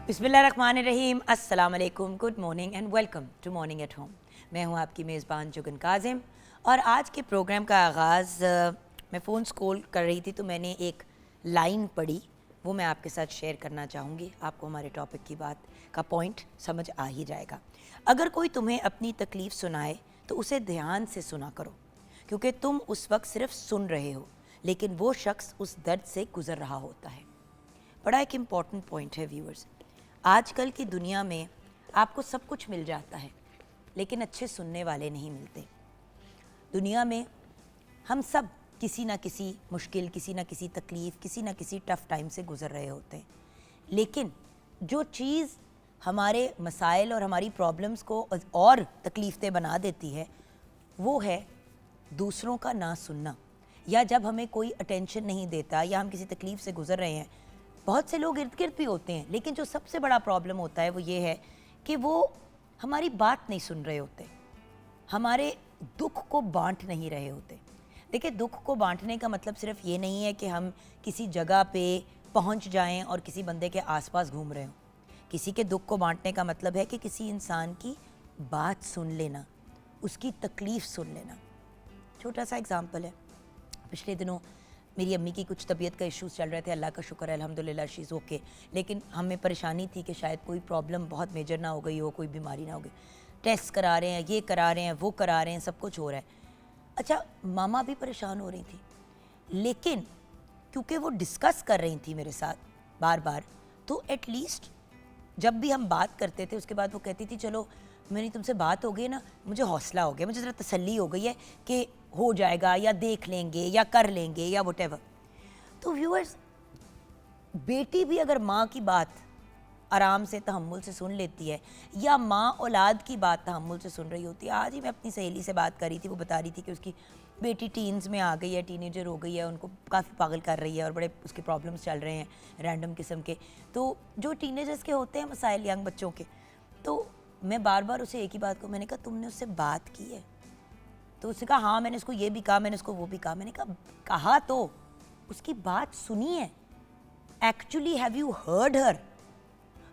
बिस्मिल्लाहिर्रहमानिर्रहीम, अस्सलाम वालेकुम, good morning and welcome to morning at home. मैं हूं आपकी मेज़बान जुगन काजिम और आज के प्रोग्राम का आगाज़ मैं फ़ोन स्क्रॉल कर रही थी तो मैंने एक लाइन पढ़ी, वो मैं आपके साथ शेयर करना चाहूँगी। आपको हमारे टॉपिक की बात का पॉइंट समझ आ ही जाएगा। अगर कोई तुम्हें अपनी तकलीफ़ सुनाए तो उसे ध्यान से सुना करो, क्योंकि तुम उस वक्त सिर्फ सुन रहे हो, लेकिन वो शख्स उस दर्द से गुज़र रहा होता है। बड़ा एक इम्पॉर्टेंट पॉइंट है व्यूअर्स। आजकल की दुनिया में आपको सब कुछ मिल जाता है, लेकिन अच्छे सुनने वाले नहीं मिलते। दुनिया में हम सब किसी ना किसी मुश्किल, किसी ना किसी तकलीफ़, किसी ना किसी टफ़ टाइम से गुज़र रहे होते हैं, लेकिन जो चीज़ हमारे मसाइल और हमारी प्रॉब्लम्स को और तकलीफ़देह बना देती है, वो है दूसरों का ना सुनना। या जब हमें कोई अटेंशन नहीं देता या हम किसी तकलीफ़ से गुज़र रहे हैं, बहुत से लोग इर्द गिर्द भी होते हैं, लेकिन जो सबसे बड़ा प्रॉब्लम होता है वो ये है कि वो हमारी बात नहीं सुन रहे होते, हमारे दुख को बांट नहीं रहे होते। देखिए, दुख को बांटने का मतलब सिर्फ ये नहीं है कि हम किसी जगह पे पहुंच जाएं और किसी बंदे के आसपास घूम रहे हों। किसी के दुख को बांटने का मतलब है कि किसी इंसान की बात सुन लेना, उसकी तकलीफ़ सुन लेना। छोटा सा एग्जाम्पल है, पिछले दिनों मेरी अम्मी की कुछ तबीयत का इश्यूज़ चल रहे थे। अल्लाह का शुक्र है, अल्हम्दुलिल्लाह शी इज़ ओके। लेकिन हमें परेशानी थी कि शायद कोई प्रॉब्लम बहुत मेजर ना हो गई हो, कोई बीमारी ना हो गई। टेस्ट करा रहे हैं, ये करा रहे हैं, वो करा रहे हैं, सब कुछ हो रहा है। अच्छा, मामा भी परेशान हो रही थी, लेकिन क्योंकि वो डिस्कस कर रही थी मेरे साथ बार बार, तो एटलीस्ट जब भी हम बात करते थे उसके बाद वो कहती थी, चलो मेरी तुमसे बात हो गई ना, मुझे हौसला हो गया, मुझे ज़रा तसल्ली हो गई है कि हो जाएगा या देख लेंगे या कर लेंगे या वटेवर। तो व्यूअर्स, बेटी भी अगर माँ की बात आराम से तहम्मुल से सुन लेती है, या माँ औलाद की बात तहम्मुल से सुन रही होती है। आज ही मैं अपनी सहेली से बात कर रही थी, वो बता रही थी कि उसकी बेटी टीन्स में आ गई है, टीनेजर हो गई है, उनको काफ़ी पागल कर रही है और बड़े उसके प्रॉब्लम्स चल रहे हैं रैंडम किस्म के। तो जो टीनेजर्स के होते हैं मसाइल यंग बच्चों के, तो मैं बार बार उसे एक ही बात को, मैंने कहा तुमने उससे बात की है? तो उसने कहा हाँ, मैंने उसको ये भी कहा, मैंने उसको वो भी कहा। मैंने कहा तो उसकी बात सुनी है? Actually have you heard her?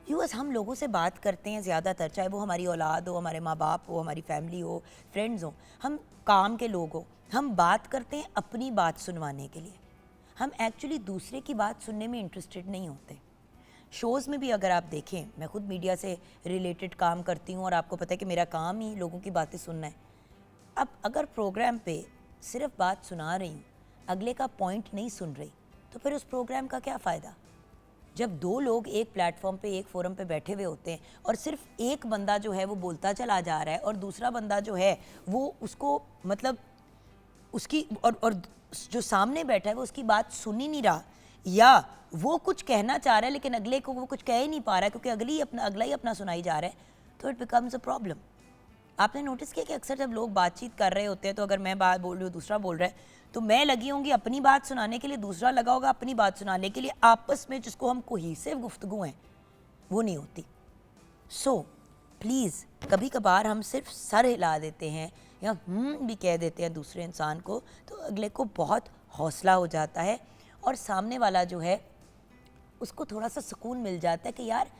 US, हम लोगों से बात करते हैं ज़्यादातर, चाहे वो हमारी औलाद हो, हमारे माँ बाप हो, हमारी फैमिली हो, फ्रेंड्स हो, हम काम के लोग हो, हम बात करते हैं अपनी बात सुनवाने के लिए। हम एक्चुअली दूसरे की बात सुनने में इंटरेस्टेड नहीं होते। शोज़ में भी अगर आप देखें, मैं खुद मीडिया से रिलेटेड काम करती हूँ और आपको पता है कि मेरा काम ही लोगों की बातें सुनना है। अब अगर प्रोग्राम पे सिर्फ बात सुना रही हूँ, अगले का पॉइंट नहीं सुन रही, तो फिर उस प्रोग्राम का क्या फ़ायदा? जब दो लोग एक प्लेटफॉर्म पे, एक फोरम पे बैठे हुए होते हैं और सिर्फ एक बंदा जो है वो बोलता चला जा रहा है और दूसरा बंदा जो है वो उसको मतलब उसकी और जो सामने बैठा है वो उसकी बात सुन ही नहीं रहा, या वो कुछ कहना चाह रहा है लेकिन अगले को वो कुछ कह ही नहीं पा रहा है क्योंकि अगला ही अपना सुनाई जा रहा है, तो इट बिकम्स अ प्रॉब्लम। आपने नोटिस किया कि अक्सर जब लोग बातचीत कर रहे होते हैं, तो अगर मैं बात बोल रही हूँ, दूसरा बोल रहा है, तो मैं लगी होंगी अपनी बात सुनाने के लिए, दूसरा लगा होगा अपनी बात सुनाने के लिए। आपस में जिसको हम कोहेसिव गुफ्तगू हैं वो नहीं होती। सो प्लीज़, कभी कभार हम सिर्फ सर हिला देते हैं या भी कह देते हैं दूसरे इंसान को, तो अगले को बहुत हौसला हो जाता है और सामने वाला जो है उसको थोड़ा सा सुकून मिल जाता है कि यार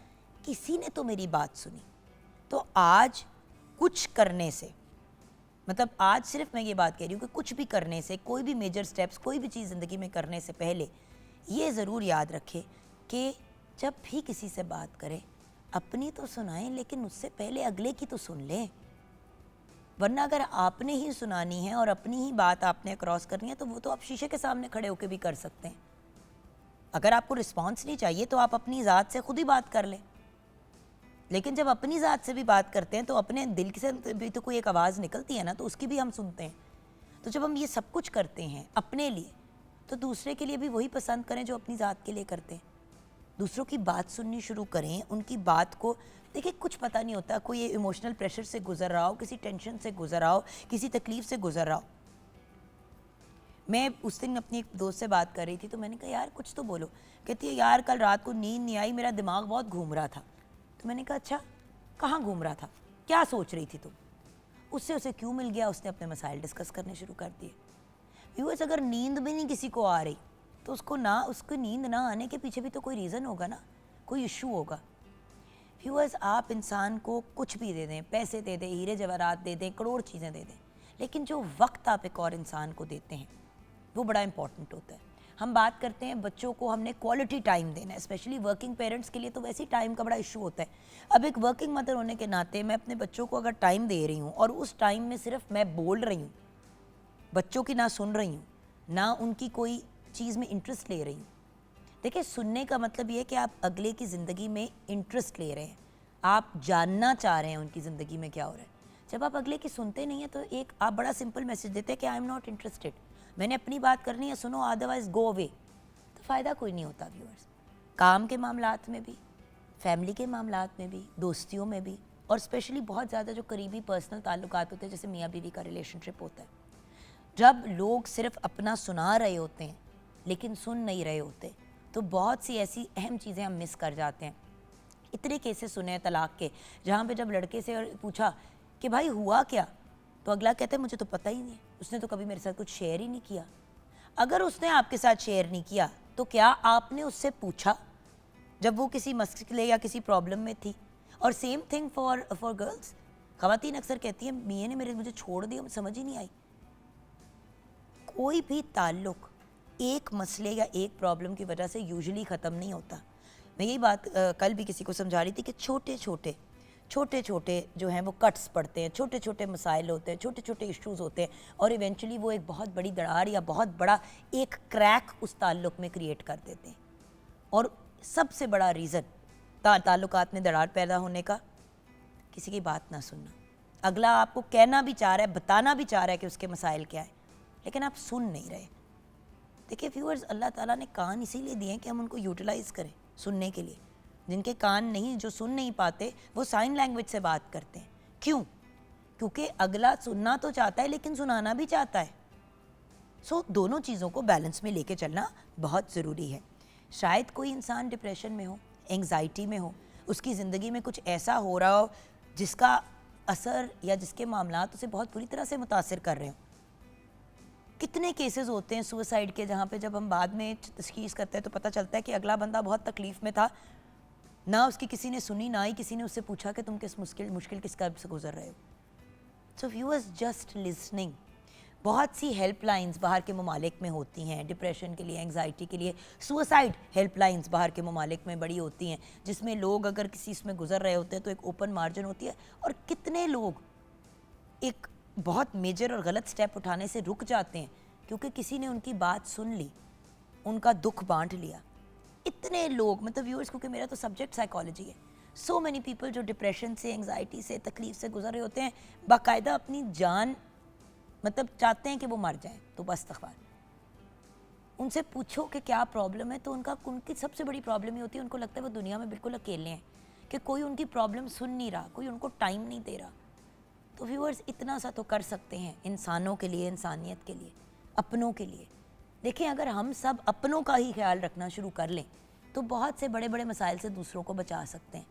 किसी ने तो मेरी बात सुनी। तो आज कुछ करने से, मतलब आज सिर्फ मैं ये बात कह रही हूँ कि कुछ भी करने से, कोई भी मेजर स्टेप्स, कोई भी चीज़ ज़िंदगी में करने से पहले ये ज़रूर याद रखें कि जब भी किसी से बात करें, अपनी तो सुनाएं, लेकिन उससे पहले अगले की तो सुन लें। वरना अगर आपने ही सुनानी है और अपनी ही बात आपने क्रॉस करनी है, तो वो तो आप शीशे के सामने खड़े होकर भी कर सकते हैं। अगर आपको रिस्पॉन्स नहीं चाहिए तो आप अपनी ज़ात से खुद ही बात कर लें, लेकिन जब अपनी ज़ात से भी बात करते हैं तो अपने दिल से भी तो कोई एक आवाज़ निकलती है ना, तो उसकी भी हम सुनते हैं। तो जब हम ये सब कुछ करते हैं अपने लिए, तो दूसरे के लिए भी वही पसंद करें जो अपनी ज़ात के लिए करते हैं। दूसरों की बात सुननी शुरू करें, उनकी बात को देखिए। कुछ पता नहीं होता, कोई इमोशनल प्रेशर से गुजर रहा हो, किसी टेंशन से गुजर रहा हो, किसी तकलीफ़ से गुजर रहा हो। मैं उस दिन अपनी एक दोस्त से बात कर रही थी, तो मैंने कहा यार कुछ तो बोलो। कहती है यार कल रात को नींद नहीं आई, मेरा दिमाग बहुत घूम रहा था। तो मैंने कहा अच्छा, कहाँ घूम रहा था, क्या सोच रही थी तुम? उससे उसे क्यों मिल गया, उसने अपने मसाइल डिस्कस करने शुरू कर दिए। व्यूअर्स, अगर नींद भी नहीं किसी को आ रही, तो उसको नींद ना आने के पीछे भी तो कोई रीज़न होगा ना, कोई इशू होगा। व्यूअर्स, आप इंसान को कुछ भी दे दें, पैसे दे दें, हीरे जवाहरात दे दें, करोड़ चीज़ें दे दें, लेकिन जो वक्त आप एक और इंसान को देते हैं वो बड़ा इंपॉर्टेंट होता है। हम बात करते हैं बच्चों को हमने क्वालिटी टाइम देना है, स्पेशली वर्किंग पेरेंट्स के लिए तो वैसे ही टाइम का बड़ा इशू होता है। अब एक वर्किंग मदर होने के नाते मैं अपने बच्चों को अगर टाइम दे रही हूँ और उस टाइम में सिर्फ मैं बोल रही हूँ, बच्चों की ना सुन रही हूँ, ना उनकी कोई चीज़ में इंटरेस्ट ले रही हूँ। देखिए, सुनने का मतलब ये है कि आप अगले की ज़िंदगी में इंटरेस्ट ले रहे हैं, आप जानना चाह रहे हैं उनकी ज़िंदगी में क्या हो रहा है। जब आप अगले की सुनते नहीं हैं तो एक आप बड़ा सिंपल मैसेज देते हैं कि आई एम नॉट इंटरेस्टेड, मैंने अपनी बात करनी है, सुनो, अदरवाइज गो अवे। तो फ़ायदा कोई नहीं होता व्यूअर्स। काम के मामलात में भी, फैमिली के मामलात में भी, दोस्तियों में भी, और स्पेशली बहुत ज़्यादा जो करीबी पर्सनल ताल्लुकात होते हैं, जैसे मियाँ बीवी का रिलेशनशिप होता है, जब लोग सिर्फ अपना सुना रहे होते हैं लेकिन सुन नहीं रहे होते, तो बहुत सी ऐसी अहम चीज़ें हम मिस कर जाते हैं। इतने केसेस सुने हैं तलाक के, जहाँ पे जब लड़के से पूछा कि भाई हुआ क्या, तो अगला कहता है मुझे तो पता ही नहीं, उसने तो कभी मेरे साथ कुछ शेयर ही नहीं किया। अगर उसने आपके साथ शेयर नहीं किया तो क्या आपने उससे पूछा जब वो किसी मसले या किसी प्रॉब्लम में थी? और सेम थिंग फॉर गर्ल्स। ख़वातीन अक्सर कहती हैं मियाँ ने मुझे छोड़ दिया, समझ ही नहीं आई। कोई भी ताल्लुक़ एक मसले या एक प्रॉब्लम की वजह से यूजुअली ख़त्म नहीं होता। मैं यही बात कल भी किसी को समझा रही थी कि छोटे छोटे जो हैं वो कट्स पड़ते हैं, छोटे छोटे मसाइल होते हैं, छोटे छोटे इश्यूज़ होते हैं, और इवेंचुअली वो एक बहुत बड़ी दरार या बहुत बड़ा एक क्रैक उस ताल्लुक़ में क्रिएट कर देते हैं। और सबसे बड़ा रीज़न ताल्लुकात में दरार पैदा होने का, किसी की बात ना सुनना। अगला आपको कहना भी चाह रहा है, बताना भी चाह रहा है कि उसके मसाइल क्या है, लेकिन आप सुन नहीं रहे। देखिए व्यूअर्स, अल्लाह ताला ने कान इसीलिए दिए हैं कि हम उनको यूटिलाइज़ करें सुनने के लिए। जिनके कान नहीं, जो सुन नहीं पाते, वो साइन लैंग्वेज से बात करते हैं। क्यों? क्योंकि अगला सुनना तो चाहता है लेकिन सुनाना भी चाहता है। सो दोनों चीज़ों को बैलेंस में लेके चलना बहुत ज़रूरी है। शायद कोई इंसान डिप्रेशन में हो, एंग्जाइटी में हो, उसकी ज़िंदगी में कुछ ऐसा हो रहा हो जिसका असर या जिसके मामलात उसे बहुत बुरी तरह से मुतासिर कर रहे हो। कितने केसेस होते हैं सुसाइड के, जहाँ पे जब हम बाद में तशखीस करते हैं तो पता चलता है कि अगला बंदा बहुत तकलीफ़ में था, ना उसकी किसी ने सुनी, ना ही किसी ने उससे पूछा कि तुम किस मुश्किल किस कर्ब से गुजर रहे हो। So viewers, just listening. बहुत सी हेल्पलाइंस बाहर के ममालिक में होती हैं डिप्रेशन के लिए, एंग्जाइटी के लिए। सुसाइड हेल्पलाइंस बाहर के ममालिक में बड़ी होती हैं, जिसमें लोग अगर किसी इसमें गुजर रहे होते हैं तो एक ओपन मार्जिन होती है, और कितने लोग एक बहुत मेजर और गलत स्टेप उठाने से रुक जाते हैं क्योंकि किसी ने उनकी बात सुन ली, उनका दुख बांट लिया। इतने लोग, मतलब व्यूअर्स, क्योंकि मेरा तो सब्जेक्ट साइकोलॉजी है, सो मैनी पीपल जो डिप्रेशन से, एंग्जाइटी से, तकलीफ से गुजर रहे होते हैं, बाकायदा अपनी जान मतलब चाहते हैं कि वो मर जाए। तो बस तखबार उनसे पूछो कि क्या प्रॉब्लम है, तो उनकी सबसे बड़ी प्रॉब्लम ये होती है, उनको लगता है वो दुनिया में बिल्कुल अकेले हैं, कि कोई उनकी प्रॉब्लम सुन नहीं रहा, कोई उनको टाइम नहीं दे रहा। तो व्यूअर्स, इतना सा तो कर सकते हैं इंसानों के लिए, इंसानियत के लिए, अपनों के लिए। देखें, अगर हम सब अपनों का ही ख्याल रखना शुरू कर लें तो बहुत से बड़े बड़े मसाइल से दूसरों को बचा सकते हैं।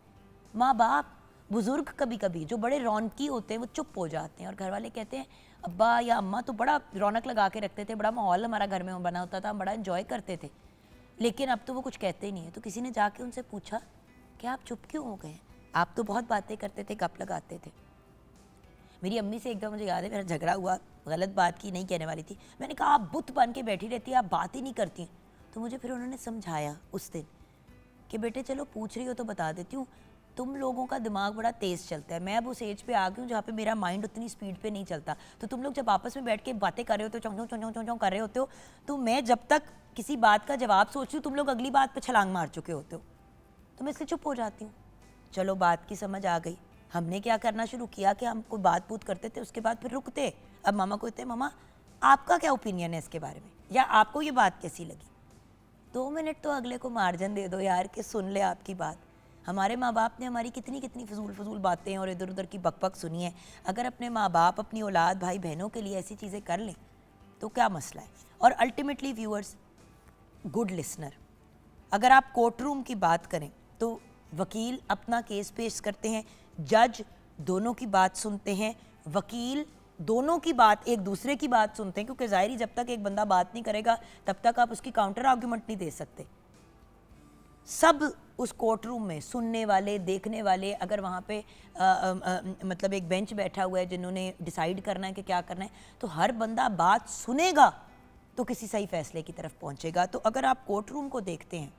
माँ बाप, बुज़ुर्ग कभी कभी जो बड़े रौनकी होते हैं वो चुप हो जाते हैं, और घर वाले कहते हैं अब्बा या अम्मा तो बड़ा रौनक लगा के रखते थे, बड़ा माहौल हमारा घर में बना होता था, हम बड़ा एंजॉय करते थे, लेकिन अब तो वो कुछ कहते ही नहीं है। तो किसी ने जाके उनसे पूछा कि आप चुप क्यों हो गए? आप तो बहुत बातें करते थे, गप लगाते थे। मेरी अम्मी से एक दफ़ा मुझे याद है, मेरा झगड़ा हुआ, गलत बात की, नहीं कहने वाली थी। मैंने कहा आप बुत बन के बैठी रहती है, आप बात ही नहीं करती। तो मुझे फिर उन्होंने समझाया उस दिन कि बेटे चलो पूछ रही हो तो बता देती हूँ, तुम लोगों का दिमाग बड़ा तेज़ चलता है, मैं अब उस एज पे आ गई हूँ जहाँ पे मेरा माइंड उतनी स्पीड पे नहीं चलता। तो तुम लोग जब आपस में बैठ के बातें कर रहे होते हो, चौं चौं चौं चौं चौं कर रहे होते हो, तो मैं जब तक किसी बात का जवाब सोच रही हूँ, तुम लोग अगली बात पर छलांग मार चुके होते हो, तो मैं इसलिए चुप हो जाती हूँ। चलो बात की समझ आ गई, हमने क्या करना शुरू किया कि हम कोई बात पूत करते थे, उसके बाद फिर रुकते। अब मामा को कहते, मामा आपका क्या ओपिनियन है इसके बारे में, या आपको ये बात कैसी लगी? 2 मिनट तो अगले को मार्जिन दे दो यार, कि सुन ले आपकी बात। हमारे माँ बाप ने हमारी कितनी कितनी फजूल बातें और इधर उधर की बकबक सुनी है। अगर अपने माँ बाप, अपनी औलाद, भाई बहनों के लिए ऐसी चीज़ें कर लें तो क्या मसला है? और अल्टीमेटली व्यूअर्स, गुड लिसनर। अगर आप कोर्ट रूम की बात करें तो वकील अपना केस पेश करते हैं, जज दोनों की बात सुनते हैं, वकील दोनों की बात, एक दूसरे की बात सुनते हैं, क्योंकि ज़ाहिर जब तक एक बंदा बात नहीं करेगा तब तक आप उसकी काउंटर आर्गूमेंट नहीं दे सकते। सब उस कोर्ट रूम में सुनने वाले, देखने वाले, अगर वहाँ पे मतलब एक बेंच बैठा हुआ है जिन्होंने डिसाइड करना है कि क्या करना है, तो हर बंदा बात सुनेगा तो किसी सही फैसले की तरफ पहुँचेगा। तो अगर आप कोर्ट रूम को देखते हैं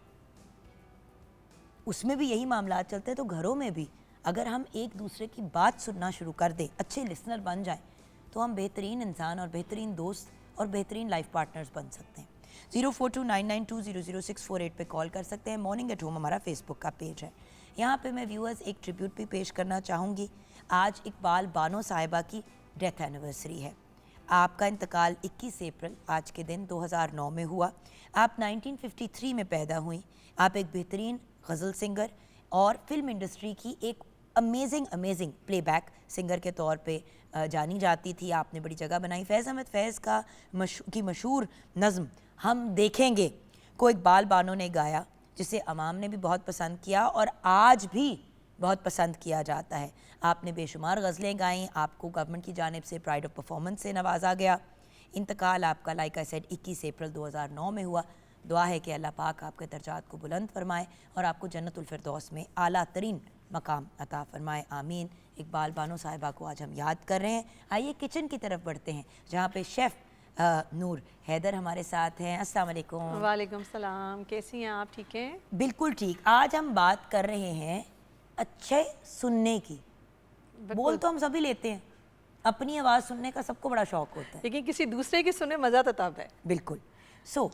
उसमें भी यही मामला चलते हैं, तो घरों में भी अगर हम एक दूसरे की बात सुनना शुरू कर दें, अच्छे लिसनर बन जाएं, तो हम बेहतरीन इंसान और बेहतरीन दोस्त और बेहतरीन लाइफ पार्टनर्स बन सकते हैं। 042992000648 पे कॉल कर सकते हैं। मॉर्निंग एट होम हमारा फेसबुक का पेज है। यहाँ पे मैं व्यूअर्स एक ट्रिब्यूट भी पेश करना चाहूँगी। आज इकबाल बानो साहिबा की डेथ एनिवर्सरी है। आपका इंतकाल 21 अप्रैल आज के दिन 2009 में हुआ। आप 1953 में पैदा हुई। आप एक बेहतरीन गज़ल सिंगर और फिल्म इंडस्ट्री की एक अमेजिंग प्लेबैक सिंगर के तौर पे जानी जाती थी। आपने बड़ी जगह बनाई। फैज़ अहमद फैज़ का मशहूर नज़्म हम देखेंगे को इकबाल बानो ने गाया, जिसे अवाम ने भी बहुत पसंद किया और आज भी बहुत पसंद किया जाता है। आपने बेशुमार गज़लें गाईं। आपको गवर्नमेंट की जानिब से प्राइड ऑफ परफॉर्मेंस से नवाजा गया। इंतकाल आपका लाइक आई सेड 21 अप्रैल 2009 में हुआ। दुआ है कि अल्लाह पाक आपके दर्जात को बुलंद फरमाए और आपको जन्नतुल फिरदौस में आला तरीन मकाम अता फरमाए। आमीन। इकबाल बानो साहिबा को आज हम याद कर रहे हैं। आइए किचन की तरफ बढ़ते हैं, जहाँ पे शेफ़ नूर हैदर हमारे साथ हैं। अस्सलाम वालेकुम। वालेकुम सलाम। कैसी हैं आप? ठीक हैं? बिल्कुल ठीक। आज हम बात कर रहे हैं अच्छे सुनने की। बोल तो हम सभी लेते हैं, अपनी आवाज़ सुनने का सबको बड़ा शौक होता है, लेकिन किसी दूसरे की सुने मज़ा तो तब है। बिल्कुल।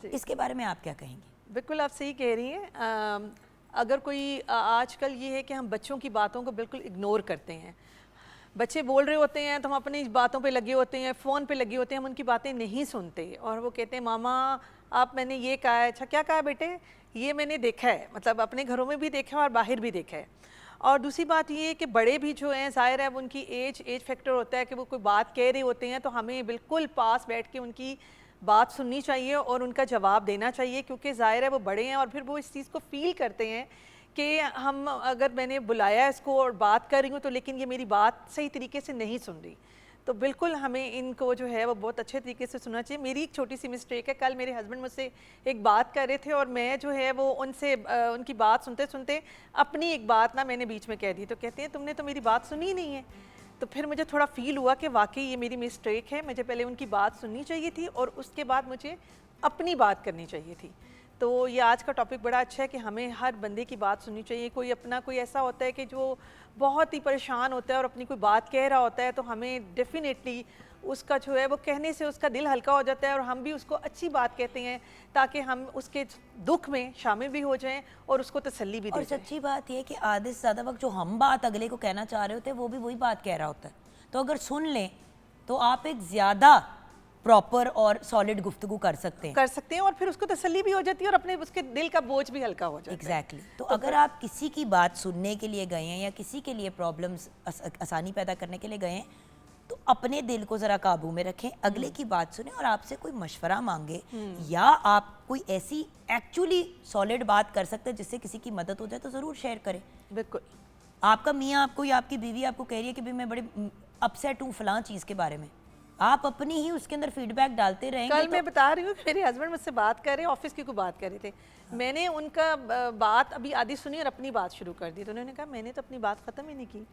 इसके बारे में आप क्या कहेंगी? बिल्कुल आप सही कह रही हैं। अगर कोई आजकल ये है कि हम बच्चों की बातों को बिल्कुल इग्नोर करते हैं। बच्चे बोल रहे होते हैं तो हम अपनी बातों पे लगे होते हैं, फ़ोन पे लगे होते हैं, हम उनकी बातें नहीं सुनते और वो कहते हैं मामा आप मैंने ये कहा है। अच्छा क्या कहा है बेटे? ये मैंने देखा है, मतलब अपने घरों में भी देखा है और बाहर भी देखा है। और दूसरी बात ये है कि बड़े भी जो हैं ज़ाहिर है उनकी एज फैक्टर होता है कि वो कोई बात कह रहे होते हैं तो हमें बिल्कुल पास बैठ के उनकी बात सुननी चाहिए और उनका जवाब देना चाहिए, क्योंकि ज़ाहिर है वो बड़े हैं और फिर वो इस चीज़ को फ़ील करते हैं कि हम अगर मैंने बुलाया इसको और बात कर रही हूँ तो लेकिन ये मेरी बात सही तरीके से नहीं सुन रही। तो बिल्कुल हमें इनको जो है वो बहुत अच्छे तरीके से सुनना चाहिए। मेरी एक छोटी सी मिस्टेक है, कल मेरे हस्बैंड मुझसे एक बात कर रहे थे और मैं जो है वो उनसे उनकी बात सुनते सुनते अपनी एक बात ना मैंने बीच में कह दी। तो कहते हैं तुमने तो मेरी बात सुनी ही नहीं है। तो फिर मुझे थोड़ा फ़ील हुआ कि वाकई ये मेरी मिस्टेक है, मुझे पहले उनकी बात सुननी चाहिए थी और उसके बाद मुझे अपनी बात करनी चाहिए थी। तो ये आज का टॉपिक बड़ा अच्छा है कि हमें हर बंदे की बात सुननी चाहिए। कोई ऐसा होता है कि जो बहुत ही परेशान होता है और अपनी कोई बात कह रहा होता है तो हमें डेफिनेटली उसका जो है वो कहने से उसका दिल हल्का हो जाता है और हम भी उसको अच्छी बात कहते हैं ताकि हम उसके दुख में शामिल भी हो जाएं और उसको तसल्ली भी दें। और सच्ची बात यह कि आधे से ज़्यादा वक्त जो हम बात अगले को कहना चाह रहे होते हैं वो भी वही बात कह रहा होता है। तो अगर सुन लें तो आप एक ज़्यादा प्रॉपर और सॉलिड गुफ्तगू कर सकते हैं और फिर उसको तसल्ली भी हो जाती है और अपने उसके दिल का बोझ भी हल्का हो जाता है। एग्जैक्टली। तो अगर आप किसी की बात सुनने के लिए गए हैं या किसी के लिए प्रॉब्लम्स आसानी पैदा करने के लिए गए हैं तो अपने दिल को ज़रा काबू में रखें, अगले की बात सुने और आपसे कोई मशवरा मांगे या आप कोई ऐसी एक्चुअली सॉलिड बात कर सकते हैं जिससे किसी की मदद हो जाए तो ज़रूर शेयर करें। बिल्कुल। आपका मियाँ आपको या आपकी बीवी आपको कह रही है कि भाई मैं बड़े अपसेट हूँ फलां चीज़ के बारे में, आप अपनी ही उसके अंदर फीडबैक डालते रहेंगे। कल मैं बता रही हूँ मेरे हस्बैंड मुझसे बात कर रहे हैं, ऑफिस की कोई बात कर रहे थे। मैंने उनका बात अभी आधी सुनी और अपनी बात शुरू कर दी तो उन्होंने कहा मैंने तो अपनी बात ख़त्म ही नहीं की।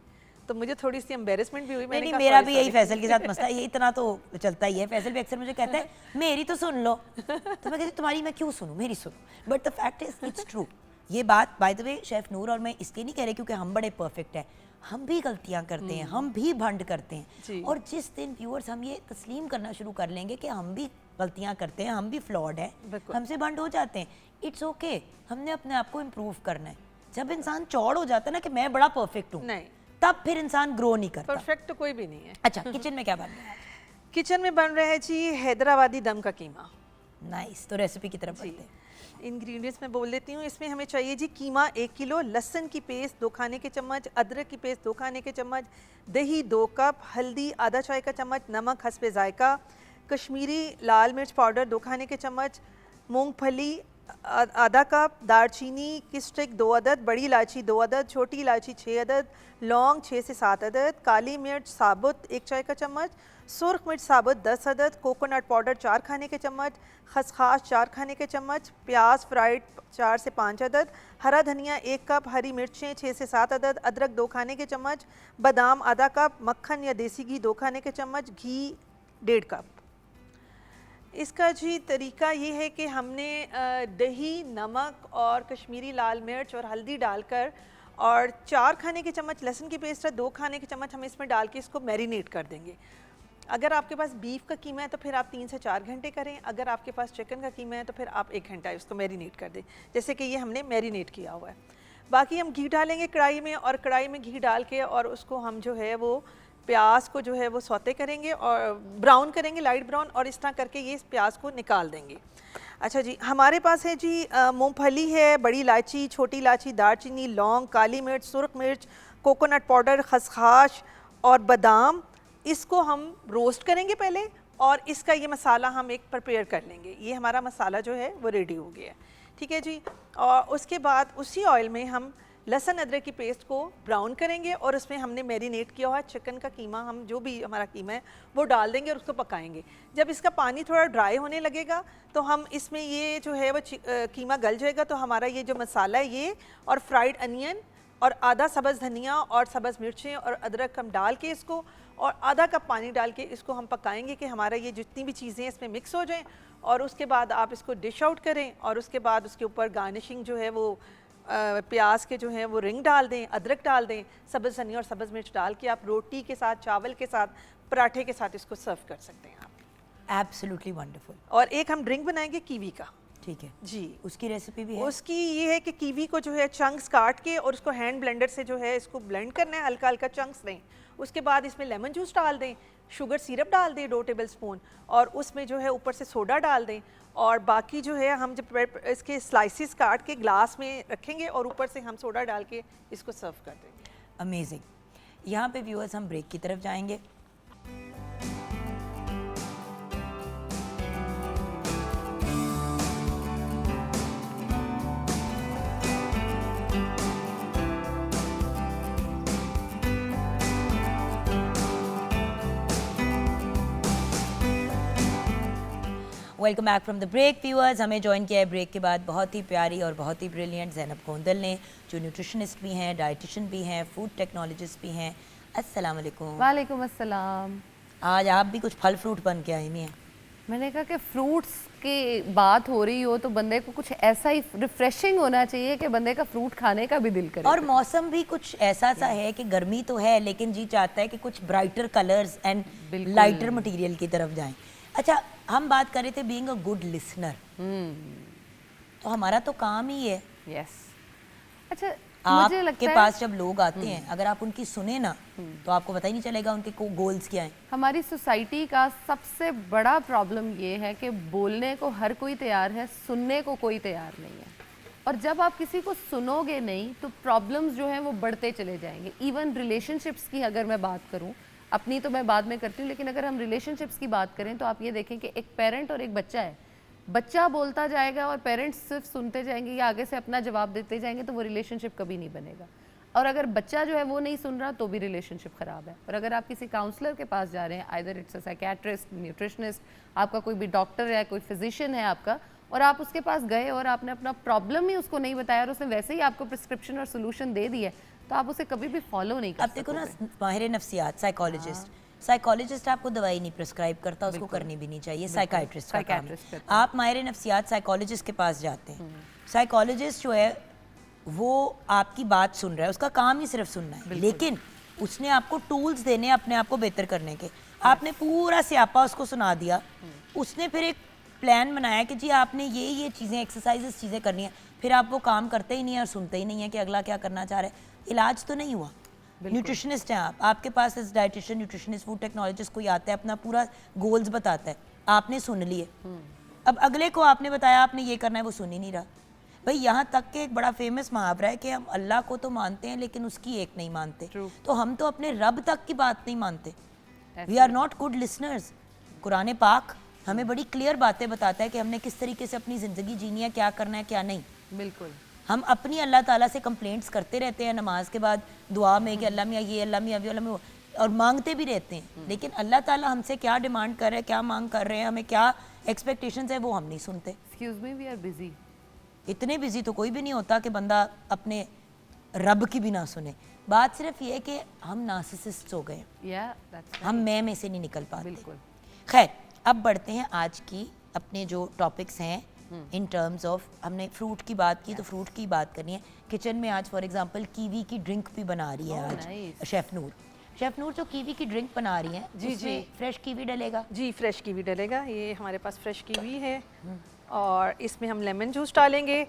तो मुझे थोड़ी सी एम्बेरसमेंट भी हुई। नहीं, मेरा भी यही फैसल के साथ मसला, ये इतना तो चलता ही है। फैसल भी अक्सर मुझे कहता है मेरी तो सुन लो, तो मैं कहती तुम्हारी मैं क्यों सुनूं, मेरी सुनो। But the fact is it's true. ये बात बाय द वे शेफ नूर और मैं इसलिए नहीं कह रही क्योंकि हम बड़े परफेक्ट हैं, हम भी गलतियां करते हैं, हम भी भंड करते हैं। और जिस दिन व्यूअर्स हम ये तस्लीम करना शुरू कर लेंगे कि हम भी गलतियां करते हैं, हम भी फ्लॉड हैं, हमसे भंड हो जाते हैं, इट्स ओके। हमने अपने आप को इम्प्रूव करना है। जब इंसान चौड़ हो जाता है ना कि मैं बड़ा परफेक्ट हूँ, तब फिर इंसान ग्रो नहीं करता। परफेक्ट तो कोई भी नहीं है। अच्छा, किचन में क्या बन रहा है? किचन में बन रहा है जी हैदराबादी दम का कीमा। नाइस। तो रेसिपी की तरफ बढ़ते हैं। इंग्रेडिएंट्स मैं बोल देती हूँ। इसमें हमें चाहिए जी कीमा 1 किलो, लहसुन की पेस्ट 2 खाने के चम्मच, अदरक की पेस्ट 2 खाने के चम्मच, दही 2 कप, हल्दी आधा चाय का चम्मच, नमक हस्बे जायका, कश्मीरी लाल मिर्च पाउडर 2 खाने के चम्मच, मूंगफली आधा कप, दालचीनी की स्टिक 2 अदद, बड़ी इलायची 2 अदद, छोटी इलायची 6 अदद, लौंग 6 से 7 अदद, काली मिर्च साबुत 1 चाय का चम्मच, सुर्ख मिर्च साबुत 10 अदद, कोकोनट पाउडर 4 खाने के चम्मच, खसखस 4 खाने के चम्मच, प्याज फ्राइड 4 से 5 अदद, हरा धनिया 1 कप, हरी मिर्चें 6 से 7 अदद, अदरक 2 खाने के चम्मच, बादाम आधा कप, मक्खन या देसी घी 2 खाने के चम्मच, घी 1.5 कप। इसका जी तरीका ये है कि हमने दही, नमक और कश्मीरी लाल मिर्च और हल्दी डालकर और 4 खाने के चम्मच लहसुन की पेस्ट है, 2 खाने के चम्मच हम इसमें डाल के इसको मैरिनेट कर देंगे। अगर आपके पास बीफ का कीमा है तो फिर आप 3 से 4 घंटे करें, अगर आपके पास चिकन का कीमा है तो फिर आप 1 घंटा इसको मैरिनेट कर दें, जैसे कि ये हमने मैरिनेट किया हुआ है। बाकी हम घी डालेंगे कढ़ाई में, और कढ़ाई में घी डाल के और उसको हम जो है वो प्याज को जो है वो सौते करेंगे और ब्राउन करेंगे, लाइट ब्राउन, और इस तरह करके ये इस प्याज को निकाल देंगे। अच्छा जी, हमारे पास है जी मूंगफली है, बड़ी इलायची, छोटी इलायची, दालचीनी, लौंग, काली मिर्च, सुर्ख मिर्च, कोकोनट पाउडर, खसखस और बादाम। इसको हम रोस्ट करेंगे पहले, और इसका ये मसाला हम एक प्रिपेयर कर लेंगे। ये हमारा मसाला जो है वो रेडी हो गया है, ठीक है जी। और उसके बाद उसी ऑयल में हम लहसुन अदरक की पेस्ट को ब्राउन करेंगे, और उसमें हमने मैरिनेट किया हुआ चिकन का कीमा, हम जो भी हमारा कीमा है वो डाल देंगे और उसको पकाएंगे। जब इसका पानी थोड़ा ड्राई होने लगेगा तो हम इसमें ये जो है वो कीमा गल जाएगा, तो हमारा ये जो मसाला है ये और फ्राइड अनियन और आधा सब्ज़ धनिया और सब्ज़ मिर्चें और अदरक हम डाल के इसको और आधा कप पानी डाल के इसको हम पकाएंगे कि हमारा ये जितनी भी चीज़ें हैं इसमें मिक्स हो जाएं। और उसके बाद आप इसको डिश आउट करें, और उसके बाद उसके ऊपर गार्निशिंग जो है वो प्याज के जो है वो रिंग डाल दें, अदरक डाल दें, सब्ज़ धनिया और सब्ज़ मिर्च डाल के आप रोटी के साथ, चावल के साथ, पराठे के साथ इसको सर्व कर सकते हैं आप। Absolutely wonderful. और एक हम ड्रिंक बनाएंगे कीवी का। ठीक है जी, उसकी रेसिपी भी है? उसकी ये है कि कीवी को जो है चंक्स काट के और उसको हैंड ब्लेंडर से जो है इसको ब्लेंड करना है, हल्का हल्का चंक्स दें। उसके बाद इसमें लेमन जूस डाल दें, शुगर सिरप डाल दें 2 टेबल स्पून, और उसमें जो है ऊपर से सोडा डाल दें। और बाकी जो है हम जब इसके स्लाइसिस काट के ग्लास में रखेंगे और ऊपर से हम सोडा डाल के इसको सर्व कर देंगे। अमेजिंग। यहाँ पे व्यूअर्स हम ब्रेक की तरफ जाएंगे। Welcome back from the break viewers. हमें ज्वाइन किया है ब्रेक के बाद बहुत ही प्यारी और बहुत ही ब्रिलियंट ज़ैनब गोंदल ने, जो न्यूट्रिशनिस्ट भी हैं, डाइटिशियन भी हैं, फूड टेक्नोलॉजिस्ट भी हैं। अस्सलाम वालेकुम। वालेकुम अस्सलाम। आज आप भी कुछ फल फ्रूट बन के आई हुई हैं। मैंने कहा कि फ्रूट्स की बात हो रही हो तो बंदे को कुछ ऐसा ही रिफ्रेशिंग होना चाहिए कि बंदे का फ्रूट खाने का भी दिल करे। और मौसम भी कुछ ऐसा सा है कि गर्मी तो है, लेकिन जी चाहता है कि कुछ brighter colours and lighter material की तरफ जाएं। अच्छा, हम बात कर रहे थे बीइंग अ गुड लिसनर, तो हमारा तो काम ही है। यस। अच्छा, मुझे लगता आपके है पास जब लोग आते हैं, अगर आप उनकी सुने ना तो आपको पता ही नहीं चलेगा उनके गोल्स क्या हैं। हमारी सोसाइटी का सबसे बड़ा प्रॉब्लम ये है कि बोलने को हर कोई तैयार है, सुनने को कोई तैयार नहीं है। और जब आप किसी को सुनोगे नहीं तो प्रॉब्लम्स जो हैं वो बढ़ते चले जाएंगे। इवन रिलेशनशिप्स की अगर मैं बात करूं, अपनी तो मैं बाद में करती हूँ, लेकिन अगर हम रिलेशनशिप्स की बात करें तो आप ये देखें कि एक पेरेंट और एक बच्चा है। बच्चा बोलता जाएगा और पेरेंट्स सिर्फ सुनते जाएंगे या आगे से अपना जवाब देते जाएंगे, तो वो रिलेशनशिप कभी नहीं बनेगा। और अगर बच्चा जो है वो नहीं सुन रहा तो भी रिलेशनशिप ख़राब है। और अगर आप किसी काउंसलर के पास जा रहे हैं, either it's a psychiatrist, nutritionist, आपका कोई भी डॉक्टर है, कोई फिजिशियन है आपका, और आप उसके पास गए और आपने अपना प्रॉब्लम ही उसको नहीं बताया और उसने वैसे ही आपको प्रिस्क्रिप्शन और सोल्यूशन दे दिया, तो आप उसे कभी भी फॉलो नहीं कर अब देखो ना, माहिर नफ्सियात साइकोलॉजिस्ट आपको दवाई नहीं प्रिस्क्राइब करता, उसको करनी भी नहीं चाहिए, साइकाइट्रिस्ट का काम है। आप माहिर नफ्सियात साइकोलॉजिस्ट के पास जाते हैं, साइकोलॉजिस्ट जो है वो आपकी बात सुन रहा है, उसका काम ही सिर्फ सुनना है, लेकिन उसने आपको टूल्स देने अपने आप को बेहतर करने के। आपने पूरा स्यापा उसको सुना दिया, उसने फिर एक प्लान बनाया कि जी आपने ये चीज़ें, एक्सरसाइजेस, चीज़ें करनी है, फिर आप वो काम करते ही नहीं है और सुनते ही नहीं है कि अगला क्या करना चाह रहा है। इलाज तो नहीं हुआ। न्यूट्रिशनिस्ट हैं आप, आपके पास इस डाइटिशियन, न्यूट्रिशनिस्ट, फूड टेक्नोलॉजिस्ट कोई आता है, अपना पूरा गोल्स बताता है, आपने सुन लिए, अब अगले को आपने बताया आपने ये करना है, वो सुन ही नहीं रहा। भाई यहाँ तक के एक बड़ा फेमस मुहावरा है कि हम अल्लाह को तो मानते हैं लेकिन उसकी एक नहीं मानते। तो हम तो अपने रब तक की बात नहीं मानते। We are not good listeners. Quran पाक हमें बड़ी क्लियर बातें बताता है कि हमने किस तरीके से अपनी ज़िंदगी जीनी है, क्या करना है क्या नहीं। बिल्कुल। हम अपनी अल्लाह ताला से कंप्लेंट्स करते रहते हैं नमाज के बाद दुआ में कि अल्लाह मियाँ ये, अल्लाह मियाँ वो, अल्लाह मियाँ वो, और मांगते भी रहते हैं, लेकिन अल्लाह ताला हमसे क्या डिमांड कर रहे हैं, क्या मांग कर रहे हैं, हमें क्या एक्सपेक्टेशंस है, वो हम नहीं सुनते। Excuse me, we are busy. इतने बिजी तो कोई भी नहीं होता कि बंदा अपने रब की भी ना सुने। बात सिर्फ ये है कि हम नार्सिसिस्ट हो गए, या दैट्स हम मैं में से नहीं निकल पाते। बिल्कुल। खैर, अब बढ़ते हैं आज की अपने जो टॉपिक्स हैं इन टर्म्स ऑफ, हमने फ्रूट की बात की तो फ्रूट की बात करनी है। किचन में आज फॉर एग्जांपल कीवी की ड्रिंक भी बना रही है आज nice. शेफ नूर जो कीवी की ड्रिंक बना रही है, जी, उसमें जी। फ्रेश कीवी डलेगा। जी, फ्रेश कीवी डलेगा। ये हमारे पास फ्रेश कीवी है और इसमें हम लेमन जूस डालेंगे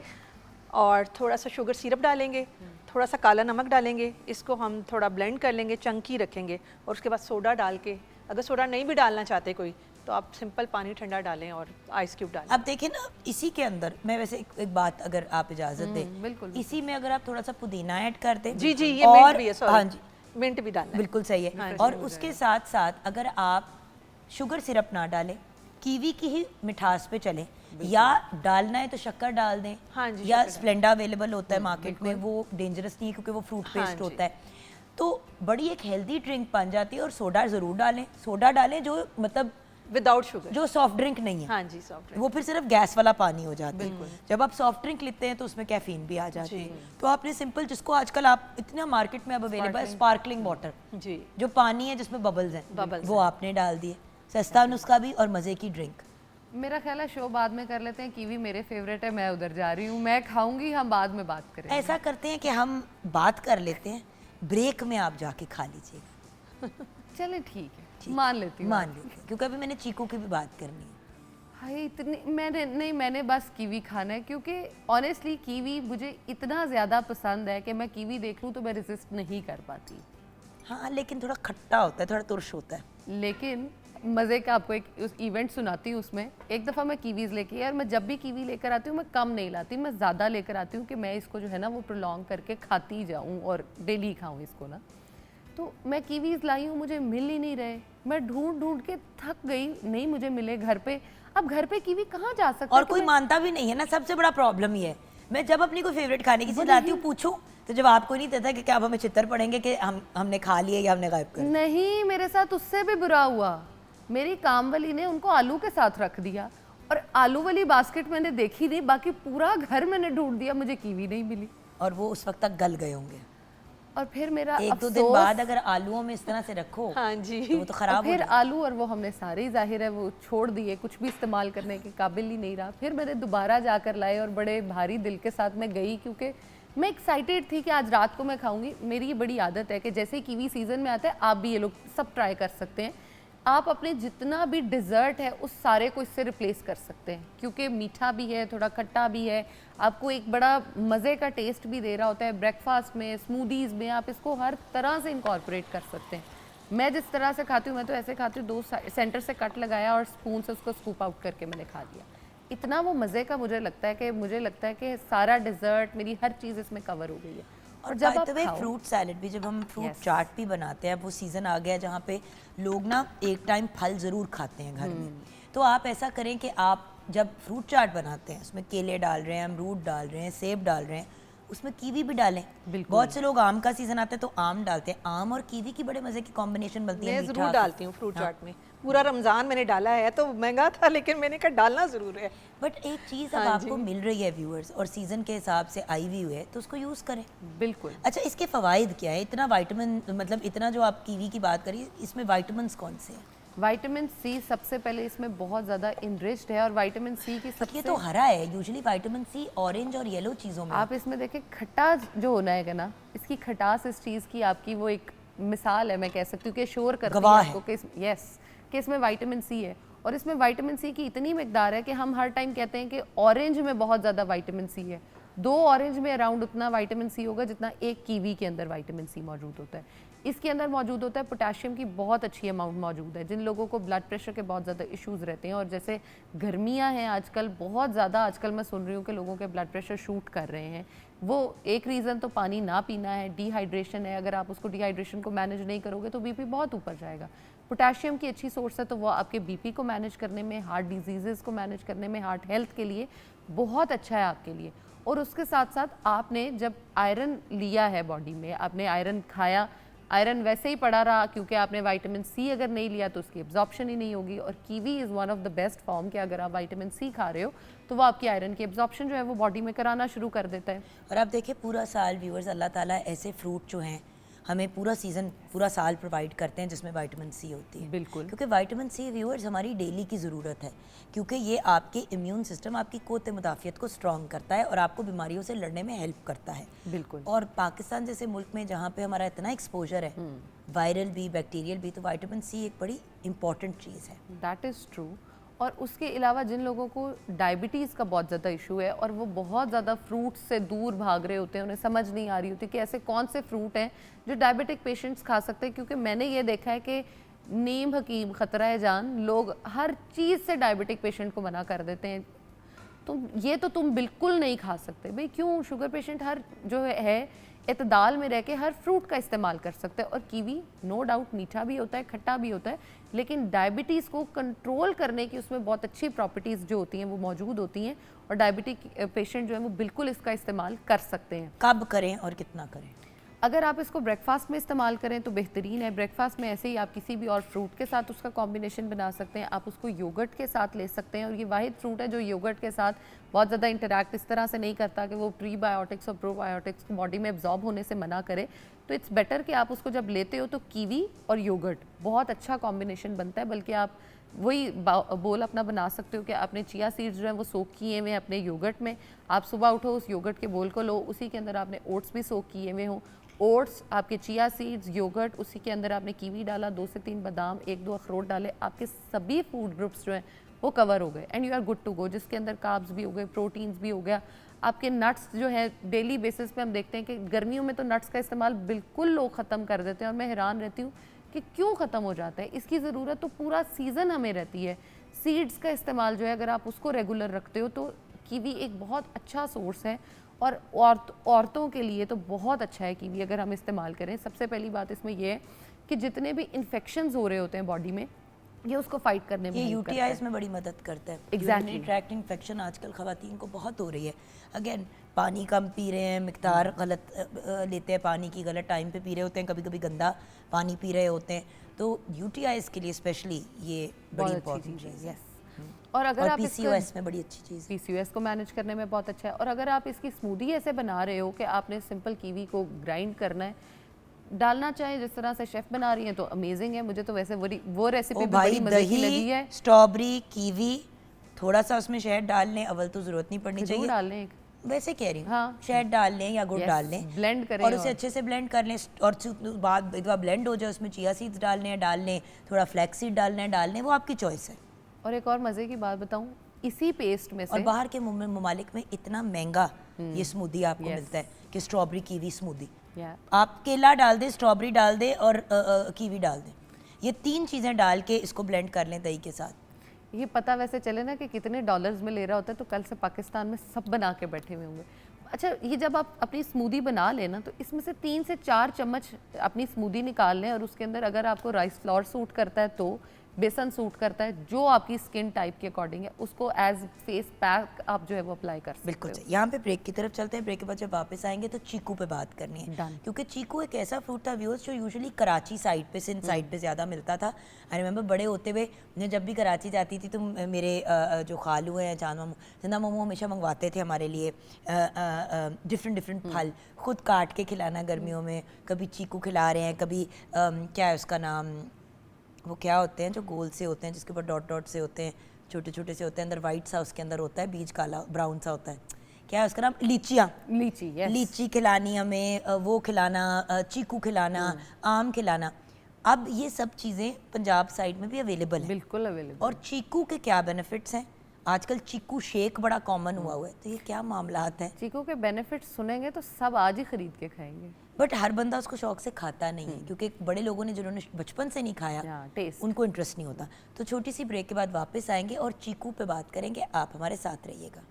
और थोड़ा सा शुगर सिरप डालेंगे, थोड़ा सा काला नमक डालेंगे। इसको हम थोड़ा ब्लेंड कर लेंगे, चंकी रखेंगे और उसके बाद सोडा डाल के, अगर सोडा नहीं भी डालना चाहते कोई तो आप सिंपल पानी ठंडा डालें और आइस क्यूब डालें। अब देखें ना, इसी के अंदर मैं वैसे एक बात अगर आप इजाज़त दें, बिल्कुल। इसी में अगर आप थोड़ा सा पुदीना ऐड कर दें। जी जी, ये और मिंट भी है, सॉरी। हाँ जी, मिंट भी डालना है। बिल्कुल सही है। और उसके साथ साथ अगर आप शुगर सिरप ना डालें, कीवी की ही मिठास पे चलें, या डालना है तो शक्कर डाल दें, हाँ जी, या शक्कर स्प्लेंडा अवेलेबल होता है मार्केट में, वो डेंजरस नहीं है क्योंकि वो फ्रूट हाँ पेस्ट जी। होता है। तो बड़ी एक हेल्दी ड्रिंक बन जाती है। और सोडा ज़रूर डालें, सोडा डालें जो मतलब विदाउट शुगर। जो सॉफ्ट ड्रिंक नहीं है, हाँ जी, सॉफ्ट ड्रिंक। वो फिर सिर्फ गैस वाला पानी हो जाता है। जब आप सॉफ्ट ड्रिंक लेते हैं तो उसमें कैफीन भी आ जाती है। तो आपने सिंपल, जिसको आजकल आप इतना मार्केट में अब अवेलेबल है, स्पार्कलिंग वाटर, जी, जो पानी है जिसमें बबल्स हैं, Bubbles वो आपने डाल दिए। सस्ता नुस्खा भी और मज़े की ड्रिंक। मेरा ख्याल है शो बाद में कर लेते हैं। कीवी मेरे फेवरेट है, मैं उधर जा रही हूँ, मैं खाऊंगी, हम बाद में बात करेंगे। ऐसा करते हैं कि हम बात कर लेते हैं, ब्रेक में आप जाके खा लीजिएगा। चलें ठीक है, मान लेती हूँ। मान लीजिए, क्योंकि अभी मैंने चीकू की भी बात करनी है। हाय इतनी मैंने बस कीवी खाना है, क्योंकि ऑनेस्टली कीवी मुझे इतना ज़्यादा पसंद है कि मैं कीवी देख लूँ तो मैं रेजिस्ट नहीं कर पाती। हाँ, लेकिन थोड़ा खट्टा होता है, थोड़ा तुर्श होता है। लेकिन मज़े का आपको एक उस इवेंट सुनाती हूँ। उसमें एक दफ़ा मैं कीवीज़ लेके, यार मैं जब भी कीवी लेकर आती हूँ मैं कम नहीं लाती, मैं ज़्यादा लेकर आती हूँ कि मैं इसको जो है ना वो प्रोलॉन्ग करके खाती जाऊँ और डेली खाऊँ इसको ना। तो मैं कीवीज़ लाई हूँ, मुझे मिल ही नहीं रहे, मैं ढूंढ ढूंढ के थक गई, नहीं मुझे मिले घर पे। अब घर पे कीवी कहाँ जा सकता और है? कोई मानता भी नहीं है ना, सबसे बड़ा प्रॉब्लम ये है। मैं जब अपनी कोई फेवरेट खाने की चीज़ लाती हूँ, पूछूं तो जब आपको नहीं देता कि क्या आप हमें चित्तर पड़ेंगे कि हमने खा लिया या हमने गायब कर दिया। नहीं, मेरे साथ उससे भी बुरा हुआ। मेरी काम वाली ने उनको आलू के साथ रख दिया और आलू वाली बास्केट मैंने देखी नहीं, बाकी पूरा घर मैंने ढूंढ दिया, मुझे कीवी नहीं मिली। और वो उस वक्त तक गल गए होंगे। और फिर मेरा एक दो दिन अफसोस, बाद अगर आलूओं में इस तरह से रखो हाँ जी, तो वो तो और खराब हो फिर जाए। आलू और वो हमने सारे ही जाहिर है वो छोड़ दिए, कुछ भी इस्तेमाल करने के काबिल ही नहीं रहा। फिर मैंने दोबारा जाकर लाए और बड़े भारी दिल के साथ मैं गई, क्योंकि मैं एक्साइटेड थी कि आज रात को मैं खाऊंगी। मेरी ये बड़ी आदत है कि जैसे ही कीवी सीजन में आता है, आप भी ये लोग सब ट्राई कर सकते हैं। आप अपने जितना भी डिज़र्ट है उस सारे को इससे रिप्लेस कर सकते हैं, क्योंकि मीठा भी है, थोड़ा खट्टा भी है, आपको एक बड़ा मज़े का टेस्ट भी दे रहा होता है। ब्रेकफास्ट में, स्मूदीज़ में आप इसको हर तरह से इनकॉर्पोरेट कर सकते हैं। मैं जिस तरह से खाती हूँ, मैं तो ऐसे खाती हूँ, दो सेंटर से कट लगाया और स्पून से उसको स्कूप आउट करके मैंने खा लिया। इतना वो मज़े का मुझे लगता है कि सारा डिज़र्ट, मेरी हर चीज़ इसमें कवर हो गई है। और जब बाय आप द वे खाओ, फ्रूट सैलेड भी, जब हम फ्रूट Yes. चाट भी बनाते हैं, अब वो सीज़न आ गया जहाँ पे लोग ना एक टाइम फल ज़रूर खाते हैं घर में। तो आप ऐसा करें कि आप जब फ्रूट चाट बनाते हैं, उसमें केले डाल रहे हैं, अमरूद डाल रहे हैं, सेब डाल रहे हैं, उसमें कीवी भी डालें। बिल्कुल। बहुत से लोग आम का सीज़न आता है तो आम डालते हैं। आम और कीवी की बड़े मज़े की कॉम्बिनेशन बनती है। मैं मीठा, ज़रूर डालती हूँ फ्रूट चाट में। पूरा रमज़ान मैंने डाला है, तो महंगा था लेकिन मैंने कहा डालना ज़रूर है। बट एक चीज़ अब आपको मिल रही है व्यूअर्स, और सीज़न के हिसाब से आई हुई है, तो उसको यूज़ करें। बिल्कुल। अच्छा, इसके फ़वाइद क्या है? इतना विटामिन, मतलब इतना जो आप कीवी की बात करिए, इसमें विटामिन्स कौन से हैं? विटामिन सी सबसे पहले इसमें बहुत ज़्यादा इनरिच्ड है, और विटामिन सी की बट ये सबसे तो हरा है। यूजुअली विटामिन सी ऑरेंज और येलो चीज़ों में। आप इसमें देखें, खटास जो होना है ना, इसकी खटास इस चीज़ की आपकी वो एक मिसाल है, मैं कह सकती हूँ कि शोर करती है गवाह आपको कि यस, कि इसमें विटामिन सी है। और इसमें विटामिन सी की इतनी मिकदार है कि हम हर टाइम कहते हैं कि ऑरेंज में बहुत ज़्यादा विटामिन सी है। 2 ऑरेंज में अराउंड उतना विटामिन सी होगा जितना एक कीवी के अंदर विटामिन सी मौजूद होता है। इसके अंदर मौजूद होता है पोटेशियम की बहुत अच्छी अमाउंट मौजूद है। जिन लोगों को ब्लड प्रेशर के बहुत ज़्यादा इश्यूज़ रहते हैं, और जैसे गर्मियां हैं आजकल बहुत ज़्यादा, आजकल मैं सुन रही हूँ कि लोगों के ब्लड प्रेशर शूट कर रहे हैं, वो एक रीज़न तो पानी ना पीना है, डिहाइड्रेशन है। अगर आप उसको डिहाइड्रेशन को मैनेज नहीं करोगे तो बीपी बहुत ऊपर जाएगा। पोटेशियम की अच्छी सोर्स है तो वो आपके बीपी को मैनेज करने में, हार्ट डिजीज़ेज़ को मैनेज करने में, हार्ट हेल्थ के लिए बहुत अच्छा है आपके लिए। और उसके साथ साथ आपने जब आयरन लिया है बॉडी में, आपने आयरन खाया, आयरन वैसे ही पड़ा रहा क्योंकि आपने विटामिन सी अगर नहीं लिया तो उसकी एब्जॉर्प्शन ही नहीं होगी। और kiwi is one of the best form कि अगर आप विटामिन सी खा रहे हो तो वो आपकी आयरन की एब्जॉर्प्शन जो है वो बॉडी में कराना शुरू कर देता है। और आप देखिए पूरा साल व्यूअर्स अल्लाह ताला ऐसे फ्रूट जो हैं हमें पूरा सीज़न पूरा साल प्रोवाइड करते हैं जिसमें विटामिन सी होती है। बिल्कुल। क्योंकि विटामिन सी व्यूअर्स हमारी डेली की ज़रूरत है, क्योंकि ये आपके इम्यून सिस्टम, आपकी क़ुव्वत मुदाफ़ियत को स्ट्रॉन्ग करता है और आपको बीमारियों से लड़ने में हेल्प करता है। बिल्कुल। और पाकिस्तान जैसे मुल्क में जहाँ पे हमारा इतना एक्सपोजर है वायरल भी बैक्टीरियल भी, तो विटामिन सी एक बड़ी इंपॉर्टेंट चीज़ है। That is true. और उसके अलावा जिन लोगों को डायबिटीज़ का बहुत ज़्यादा इशू है और वो बहुत ज़्यादा फ्रूट्स से दूर भाग रहे होते हैं, उन्हें समझ नहीं आ रही होती कि ऐसे कौन से फ्रूट हैं जो डायबिटिक पेशेंट्स खा सकते हैं, क्योंकि मैंने ये देखा है कि नीम हकीम खतरा है जान, लोग हर चीज़ से डायबिटिक पेशेंट को मना कर देते हैं। तो तुम बिल्कुल नहीं खा सकते। भाई क्यों? शुगर पेशेंट हर जो है इतदाल में रह के हर फ्रूट का इस्तेमाल कर सकते हैं। और कीवी नो डाउट मीठा भी होता है, खट्टा भी होता है, लेकिन डायबिटीज़ को कंट्रोल करने की उसमें बहुत अच्छी प्रॉपर्टीज़ जो होती हैं वो मौजूद होती हैं और डायबिटिक पेशेंट जो है वो बिल्कुल इसका इस्तेमाल कर सकते हैं। कब करें और कितना करें? अगर आप इसको ब्रेकफास्ट में इस्तेमाल करें तो बेहतरीन है। ब्रेकफास्ट में ऐसे ही आप किसी भी और फ्रूट के साथ उसका कॉम्बिनेशन बना सकते हैं। आप उसको योगर्ट के साथ ले सकते हैं और ये वाहिद फ्रूट है जो योगर्ट के साथ बहुत ज़्यादा इंटरैक्ट इस तरह से नहीं करता कि वो प्रीबायोटिक्स और प्रोबायोटिक्स को बॉडी में एब्जॉर्ब होने से मना करे। तो इट्स बेटर कि आप उसको जब लेते हो तो कीवी और योगर्ट बहुत अच्छा कॉम्बिनेशन बनता है। बल्कि आप वही बोल अपना बना सकते हो कि आपने चिया सीड्स जो हैं वो सोक किए हुए अपने योगर्ट में, आप सुबह उठो उस योगर्ट के बोल को लो, उसी के अंदर आपने ओट्स भी सोक किए हुए हों, ओट्स, आपके चिया सीड्स, योगर्ट, उसी के अंदर आपने कीवी डाला, 2 से 3 बादाम, 1-2 अखरोट डाले, आपके सभी फूड ग्रुप्स जो हैं वो कवर हो गए and you are good to go. जिसके अंदर कार्ब्स भी हो गए, प्रोटीन्स भी हो गया। आपके नट्स जो है डेली बेसिस पे हम देखते हैं कि गर्मियों में तो नट्स का इस्तेमाल बिल्कुल लोग ख़त्म कर देते हैं और मैं हैरान रहती हूँ कि क्यों ख़त्म हो जाता है। इसकी ज़रूरत तो पूरा सीज़न हमें रहती है। सीड्स का इस्तेमाल जो है अगर आप उसको रेगुलर रखते हो तो कीवी एक बहुत अच्छा सोर्स है और औरतों के लिए तो बहुत अच्छा है कीवी अगर हम इस्तेमाल करें। सबसे पहली बात इसमें यह है कि जितने भी इन्फेक्शंस हो रहे होते हैं बॉडी में ये उसको फाइट करने में ये हेल्प करता है। यूटीआईज में बड़ी मदद करता है। Exactly. यूरिनरी ट्रैक्ट इन्फेक्शन आजकल ख़वातीन को बहुत हो रही है। अगेन पानी कम पी रहे हैं, मिकदार गलत लेते हैं पानी की, गलत टाइम पे पी रहे होते हैं, कभी कभी गंदा पानी पी रहे होते हैं, तो यूटीआईज के लिए स्पेशली ये बड़ी बहुत अच्छी इंपॉर्टेंट चीज़ चीज़ है। है। Yes. और अगर आप पीसीओएस में बड़ी अच्छी चीज़ है। पीसीओएस को मैनेज करने में बहुत अच्छा है। और अगर आप इसकी स्मूदी ऐसे बना रहे हो कि आपने सिंपल कीवी को ग्राइंड करना है, डालना चाहे जिस तरह से शेफ बना रही है तो अमेजिंग है। मुझे तो वैसे वो रेसिपी ओ भी भाई बड़ी मजे की लगी दही, है। स्ट्रॉबेरी, कीवी, थोड़ा सा उसमें शहद डाल लें, अव्वल तो ज़रूरत नहीं पड़नी खजूर चाहिए, डाल लें एक, वैसे कह रही हूँ, हाँ। शहद डाल लें या गुड़ Yes, डाल लें, blend करें और उसे और- अच्छे से ब्लेंड कर लें। और बाद एक बार ब्लेंड हो जाए उसमें चिया सीड्स डालने हैं, डाल लें, थोड़ा फ्लैक्स सीड डालना है, डाल लें, वो आपकी चॉइस है। और एक और मज़े की बात बताऊं, इसी पेस्ट में और से बाहर के ममालिक में इतना महंगा ये स्मूदी आपको Yes. मिलता है कि स्ट्रॉबेरी कीवी स्मूदी, या आप केला डाल दें, स्ट्रॉबेरी डाल दें और कीवी डाल दें, ये 3 चीज़ें डाल के इसको ब्लेंड कर लें दही के साथ। ये पता वैसे चले ना कि कितने डॉलर्स में ले रहा होता है तो कल से पाकिस्तान में सब बना के बैठे हुए होंगे। अच्छा, ये जब आप अपनी स्मूदी बना लें ना तो इसमें से 3 से 4 चम्मच अपनी स्मूदी निकाल लें और उसके अंदर अगर आपको राइस फ्लोर सूट करता है तो बेसन सूट करता है, जो आपकी स्किन टाइप के अकॉर्डिंग है, उसको एज फेस पैक आप जो है वो अप्लाई कर सकते बिल्कुल हो। सही। यहाँ पे ब्रेक की तरफ चलते हैं। ब्रेक के बाद जब वापस आएंगे तो चीकू पे बात करनी है, Done. क्योंकि चीकू एक ऐसा फ्रूट था व्यूअर्स जो यूजुअली कराची साइड पे, सिंध साइड पे ज़्यादा मिलता था। आई रिमेंबर बड़े होते हुए मैं जब भी कराची जाती थी तो मेरे जो खालू हैं, चांद मामू, जिंदा मामू हमेशा मंगवाते थे हमारे लिए डिफरेंट फल, खुद काट के खिलाना गर्मियों में। कभी चीकू खिला रहे हैं, कभी क्या है उसका नाम, वो क्या होते हैं जो गोल से होते हैं जिसके ऊपर डॉट डॉट से होते हैं, छोटे छोटे से होते हैं, अंदर वाइट सा उसके अंदर होता है, बीज काला ब्राउन सा होता है, क्या है उसका नाम, लीचियाँ। लीची, yes. लीची खिलानी हमें, वो खिलाना, चीकू खिलाना, आम खिलाना। अब ये सब चीज़ें पंजाब साइड में भी अवेलेबल हैं। बिल्कुल अवेलेबल। और चीकू के क्या बेनिफिट्स हैं? आजकल चीकू शेक बड़ा कॉमन हुआ है, तो ये क्या मामलात हैं? चीकू के बेनिफिट्स सुनेंगे तो सब आज ही खरीद के खाएंगे। बट हर बंदा उसको शौक से खाता नहीं है, क्योंकि बड़े लोगों ने जिन्होंने बचपन से नहीं खाया हाँ, टेस्ट। उनको इंटरेस्ट नहीं होता। तो छोटी सी ब्रेक के बाद वापस आएंगे और चीकू पे बात करेंगे। आप हमारे साथ रहिएगा।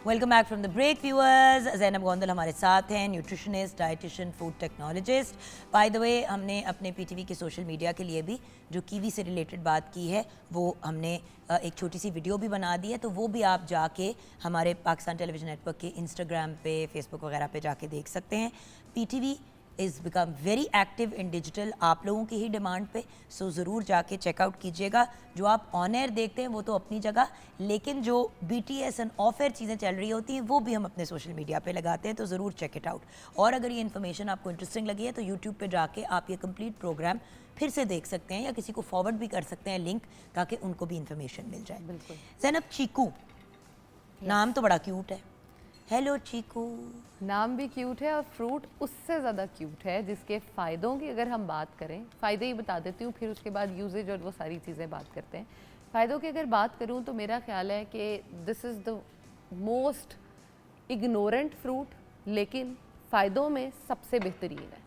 Welcome back from the break viewers. Zainab Gondal हमारे साथ हैं, nutritionist, dietitian, food technologist. By the way, हमने अपने पीटीवी के सोशल मीडिया के लिए भी जो कीवी से रिलेटेड बात की है वो हमने एक छोटी सी वीडियो भी बना दी है, तो वो भी आप जाके हमारे पाकिस्तान टेलीविज़न नेटवर्क के इंस्टाग्राम पे, फेसबुक वगैरह पे जाके देख सकते हैं। PTV is become very active in digital, आप लोगों की ही डिमांड पे, सो ज़रूर जाके चेकआउट कीजिएगा। जो आप ऑन एयर देखते हैं वो तो अपनी जगह, लेकिन जो BTS एंड ऑफ एयर चीज़ें चल रही होती हैं वो भी हम अपने सोशल मीडिया पे लगाते हैं, तो ज़रूर चेक इट आउट। और अगर ये इन्फॉर्मेशन आपको इंटरेस्टिंग लगी है तो यूट्यूब पे जाके आप ये कंप्लीट प्रोग्राम फिर से देख सकते हैं या किसी को फॉरवर्ड भी कर सकते हैं लिंक, ताकि उनको भी इन्फॉर्मेशन मिल जाए। बिल्कुल। ज़ैनब, चीकू नाम तो बड़ा क्यूट है। हेलो चीकू। नाम भी क्यूट है और फ्रूट उससे ज़्यादा क्यूट है, जिसके फ़ायदों की अगर हम बात करें, फ़ायदे ही बता देती हूँ, फिर उसके बाद यूजेज और वो सारी चीज़ें बात करते हैं। फ़ायदों की अगर बात करूँ तो मेरा ख्याल है कि this is the most ignorant fruit, लेकिन फ़ायदों में सबसे बेहतरीन है।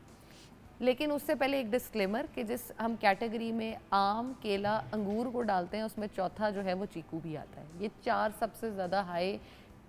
लेकिन उससे पहले एक डिस्क्लेमर कि जिस हम कैटेगरी में आम, केला, अंगूर को डालते हैं, उसमें चौथा जो है वो चीकू भी आता है। ये 4 सबसे ज़्यादा हाई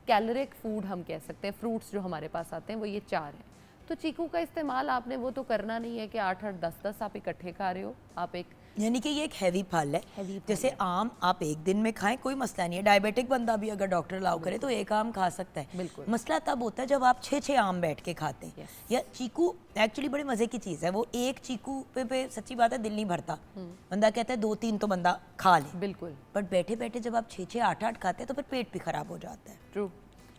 कैलोरिक फूड हम कह सकते हैं, फ्रूट्स जो हमारे पास आते हैं वो ये 4 हैं। तो चीकू का इस्तेमाल आपने वो तो करना नहीं है कि 8-8, 10-10 आप इकट्ठे खा रहे हो। आप एक यानी कि ये एक हैवी फल है। Heavy फल जैसे आम आप एक दिन में खाएं कोई मसला नहीं है, डायबिटिक बंदा भी अगर डॉक्टर अलाउ करे तो एक आम खा सकता है। बिल्कुल। मसला तब होता है जब आप 6-6 आम बैठ के खाते हैं। Yes। या चीकू एक्चुअली बड़े मज़े की चीज़ है, वो एक चीकू पे सच्ची बात है दिल नहीं भरता। बंदा कहता है 2-3 तो बंदा खा ले, बिल्कुल बट बैठे बैठे जब आप 6-6, 8-8 खाते हैं तो फिर पेट भी खराब हो जाता है। ट्रू,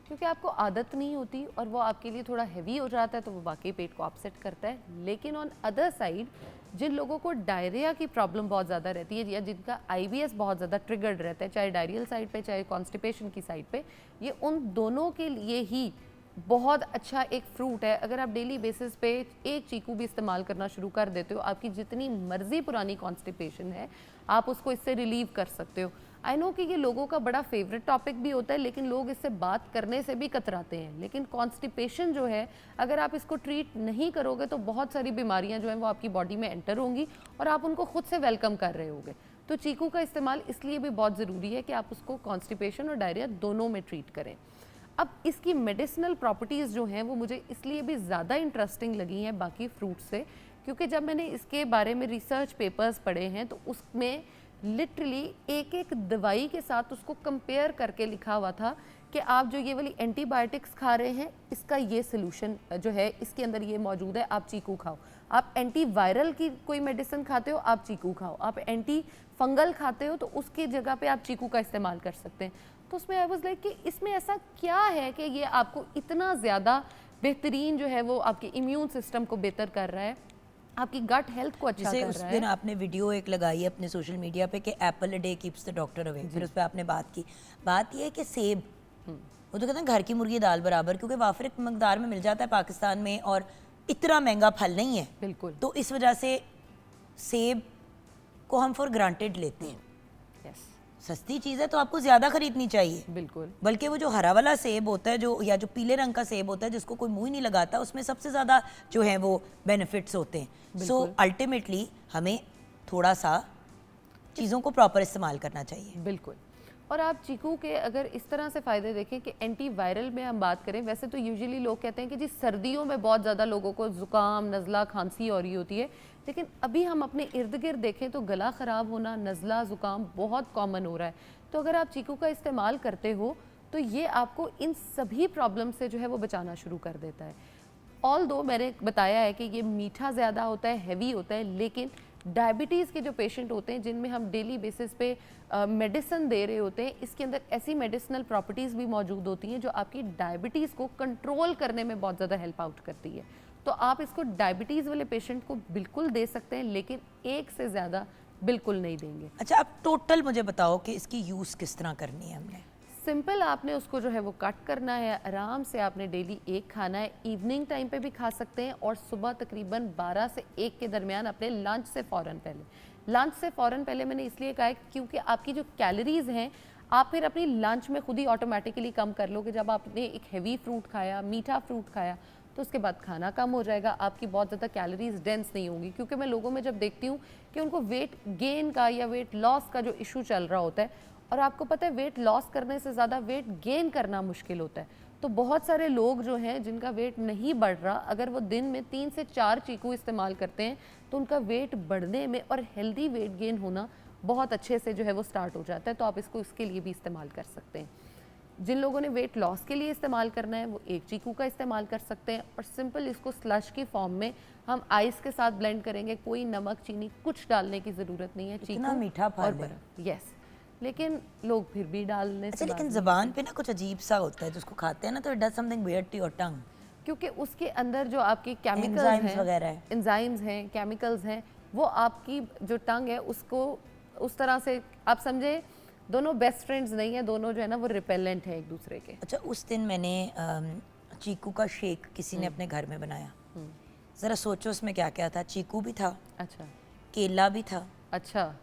क्योंकि आपको आदत नहीं होती और वो आपके लिए थोड़ा हैवी हो जाता है, तो वो बाकी पेट को अपसेट करता है। लेकिन ऑन अदर साइड जिन लोगों को डायरिया की प्रॉब्लम बहुत ज़्यादा रहती है या जिनका IBS बहुत ज़्यादा ट्रिगर्ड रहता है, चाहे डायरियल साइड पे चाहे कॉन्स्टिपेशन की साइड पे, ये उन दोनों के लिए ही बहुत अच्छा एक फ्रूट है। अगर आप डेली बेसिस पे एक चीकू भी इस्तेमाल करना शुरू कर देते हो, आपकी जितनी मर्जी पुरानी कॉन्स्टिपेशन है आप उसको इससे रिलीव कर सकते हो। आई नो कि ये लोगों का बड़ा फेवरेट टॉपिक भी होता है, लेकिन लोग इससे बात करने से भी कतराते हैं। लेकिन कॉन्स्टिपेशन जो है, अगर आप इसको ट्रीट नहीं करोगे तो बहुत सारी बीमारियां जो हैं वो आपकी बॉडी में एंटर होंगी और आप उनको खुद से वेलकम कर रहे होगे। तो चीकू का इस्तेमाल इसलिए भी बहुत ज़रूरी है कि आप उसको कॉन्स्टिपेशन और डायरिया दोनों में ट्रीट करें। अब इसकी मेडिसिनल प्रॉपर्टीज़ जो हैं वो मुझे इसलिए भी ज़्यादा इंटरेस्टिंग लगी हैं बाकी फ्रूट से, क्योंकि जब मैंने इसके बारे में रिसर्च पेपर्स पढ़े हैं तो उसमें लिटरली एक एक दवाई के साथ उसको कंपेयर करके लिखा हुआ था कि आप जो ये वाली एंटीबायोटिक्स खा रहे हैं, इसका ये सोल्यूशन जो है इसके अंदर ये मौजूद है, आप चीकू खाओ। आप एंटी वायरल की कोई मेडिसिन खाते हो, आप चीकू खाओ। आप एंटी फंगल खाते हो तो उसकी जगह पे आप चीकू का इस्तेमाल कर सकते हैं। तो उसमें आई वाज लाइक कि इसमें ऐसा क्या है कि ये आपको इतना ज़्यादा बेहतरीन जो है वो आपके इम्यून सिस्टम को बेहतर कर रहा है, आपकी गट हेल्थ को अच्छा जैसे कर उस रहा दिन है। आपने वीडियो एक लगाई है अपने सोशल मीडिया पे कि Apple a day keeps the doctor away, फिर उस पर आपने बात की। बात ये है कि सेब, वो तो कहते हैं घर की मुर्गी दाल बराबर, क्योंकि वाफिर मकदार में मिल जाता है पाकिस्तान में और इतना महंगा फल नहीं है। बिल्कुल। तो इस वजह से सेब को हम फॉर ग्रांटेड लेते हैं। यस, सस्ती चीज़ है तो आपको ज़्यादा खरीदनी चाहिए। बिल्कुल। बल्कि वो जो हरा वाला सेब होता है, जो या जो पीले रंग का सेब होता है जिसको कोई मुंह ही नहीं लगाता, उसमें सबसे ज़्यादा जो है वो बेनिफिट्स होते हैं। सो अल्टीमेटली हमें थोड़ा सा चीज़ों को प्रॉपर इस्तेमाल करना चाहिए। बिल्कुल। और आप चीकू के अगर इस तरह से फ़ायदे देखें कि एंटी वायरल में हम बात करें, वैसे तो यूजुअली लोग कहते हैं कि जी सर्दियों में बहुत ज़्यादा लोगों को ज़ुकाम, नज़ला, खांसी हो रही होती है, लेकिन अभी हम अपने इर्द गिर्द देखें तो गला ख़राब होना, नज़ला, ज़ुकाम बहुत कॉमन हो रहा है। तो अगर आप चीकू का इस्तेमाल करते हो तो ये आपको इन सभी प्रॉब्लम से जो है वो बचाना शुरू कर देता है। ऑल दो मैंने बताया है कि ये मीठा ज़्यादा होता है, हैवी होता है, लेकिन डायबिटीज़ के जो पेशेंट होते हैं जिनमें हम डेली बेसिस पे मेडिसिन दे रहे होते हैं, इसके अंदर ऐसी मेडिसिनल प्रॉपर्टीज़ भी मौजूद होती हैं जो आपकी डायबिटीज़ को कंट्रोल करने में बहुत ज़्यादा हेल्प आउट करती है। तो आप इसको डायबिटीज़ वाले पेशेंट को बिल्कुल दे सकते हैं, लेकिन एक से ज़्यादा बिल्कुल नहीं देंगे। अच्छा, अब टोटल मुझे बताओ कि इसकी यूज़ किस तरह करनी है हमने। सिंपल आपने उसको जो है वो कट करना है, आराम से आपने डेली एक खाना है, इवनिंग टाइम पे भी खा सकते हैं और सुबह तकरीबन 12 से 1 के दरमियान अपने लंच से फ़ौरन पहले। लंच से फ़ौरन पहले मैंने इसलिए कहा है क्योंकि आपकी जो कैलोरीज़ हैं आप फिर अपनी लंच में खुद ही ऑटोमेटिकली कम कर लोगे। जब आपने एक हैवी फ्रूट खाया, मीठा फ्रूट खाया, तो उसके बाद खाना कम हो जाएगा, आपकी बहुत ज़्यादा कैलोरीज डेंस नहीं होगी। क्योंकि मैं लोगों में जब देखती हूँ कि उनको वेट गेन का या वेट लॉस का जो इशू चल रहा होता है, और आपको पता है वेट लॉस करने से ज़्यादा वेट गेन करना मुश्किल होता है। तो बहुत सारे लोग जो हैं जिनका वेट नहीं बढ़ रहा, अगर वो दिन में 3 से 4 चीकू इस्तेमाल करते हैं तो उनका वेट बढ़ने में और हेल्दी वेट गेन होना बहुत अच्छे से जो है वो स्टार्ट हो जाता है। तो आप इसको इसके लिए भी इस्तेमाल कर सकते हैं। जिन लोगों ने वेट लॉस के लिए इस्तेमाल करना है वो एक चीकू का इस्तेमाल कर सकते हैं, और सिंपल इसको स्लश की फॉर्म में हम आइस के साथ ब्लेंड करेंगे। कोई नमक चीनी कुछ डालने की ज़रूरत नहीं है। इतना मीठा फल और है। बर्फ, यस, लेकिन लोग फिर भी डालने अच्छा, से लेकिन बाज ज़बान पे ना कुछ अजीब सा होता है, जिसको खाते हैं ना तो it does something weird to your tongue. क्योंकि उसके अंदर जो आपकी केमिकल्स Enzymes हैं, वगैरह है। एंजाइम्स हैं, केमिकल्स हैं, वो आपकी जो टंग है उसको उस तरह से आप समझे दोनों बेस्ट फ्रेंड्स नहीं है, दोनों जो है ना वो रिपेलेंट है एक दूसरे के। अच्छा, उस दिन मैंने चीकू का शेक किसी ने अपने घर में बनाया। ज़रा सोचो उसमें क्या क्या था। चीकू भी था, अच्छा केला भी था, अच्छा,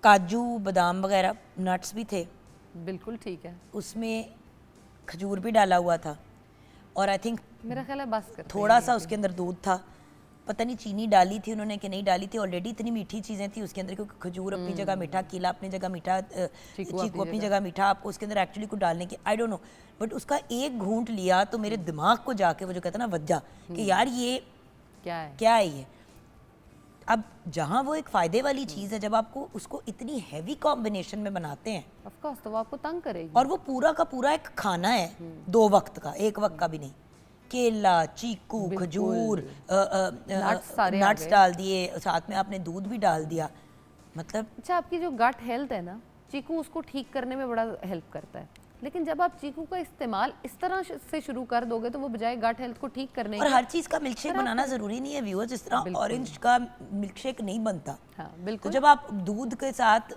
काजू बादाम वगैरह नट्स भी थे, बिल्कुल ठीक है। उसमें खजूर भी डाला हुआ था, और आई थिंक मेरा ख्याल है बस करते हैं थोड़ा ये सा कि- उसके अंदर दूध था। पता नहीं चीनी डाली थी उन्होंने कि नहीं डाली थी। ऑलरेडी इतनी मीठी चीज़ें थी उसके अंदर, क्योंकि खजूर अपनी जगह मीठा, केला अपनी जगह मीठा, चीकू अपनी जगह मीठा, आपको उसके अंदर एक्चुअली कुछ डालने की आई डोंट नो, बट उसका एक घूंट लिया तो मेरे दिमाग को जाके वो जो कहता है ना वज्जा कि यार ये क्या है ये। अब जहाँ वो एक फ़ायदे वाली चीज़ है, जब आपको उसको इतनी हैवी कॉम्बिनेशन में बनाते हैं, ऑफ कोर्स, तो वो आपको तंग करेगी। और वो पूरा का पूरा एक खाना है, 2 वक्त का, 1 वक्त का भी नहीं। केला, चीकू, खजूर, Nuts सारे आ नट्स गए। डाल दिए, साथ में आपने दूध भी डाल दिया, मतलब अच्छा, आपकी जो गट हेल्थ है ना, चीकू उसको ठीक करने में बड़ा हेल्प करता है। लेकिन जब आप चीकू का इस्तेमाल इस तरह से शुरू कर दोगे तो वो बजाय गट हेल्थ को ठीक करने और के, हर चीज़ का मिल्कशेक बनाना ज़रूरी नहीं है व्यूअर्स। जिस तरह ऑरेंज का मिल्कशेक नहीं बनता, हाँ तो बिल्कुल, जब आप दूध के साथ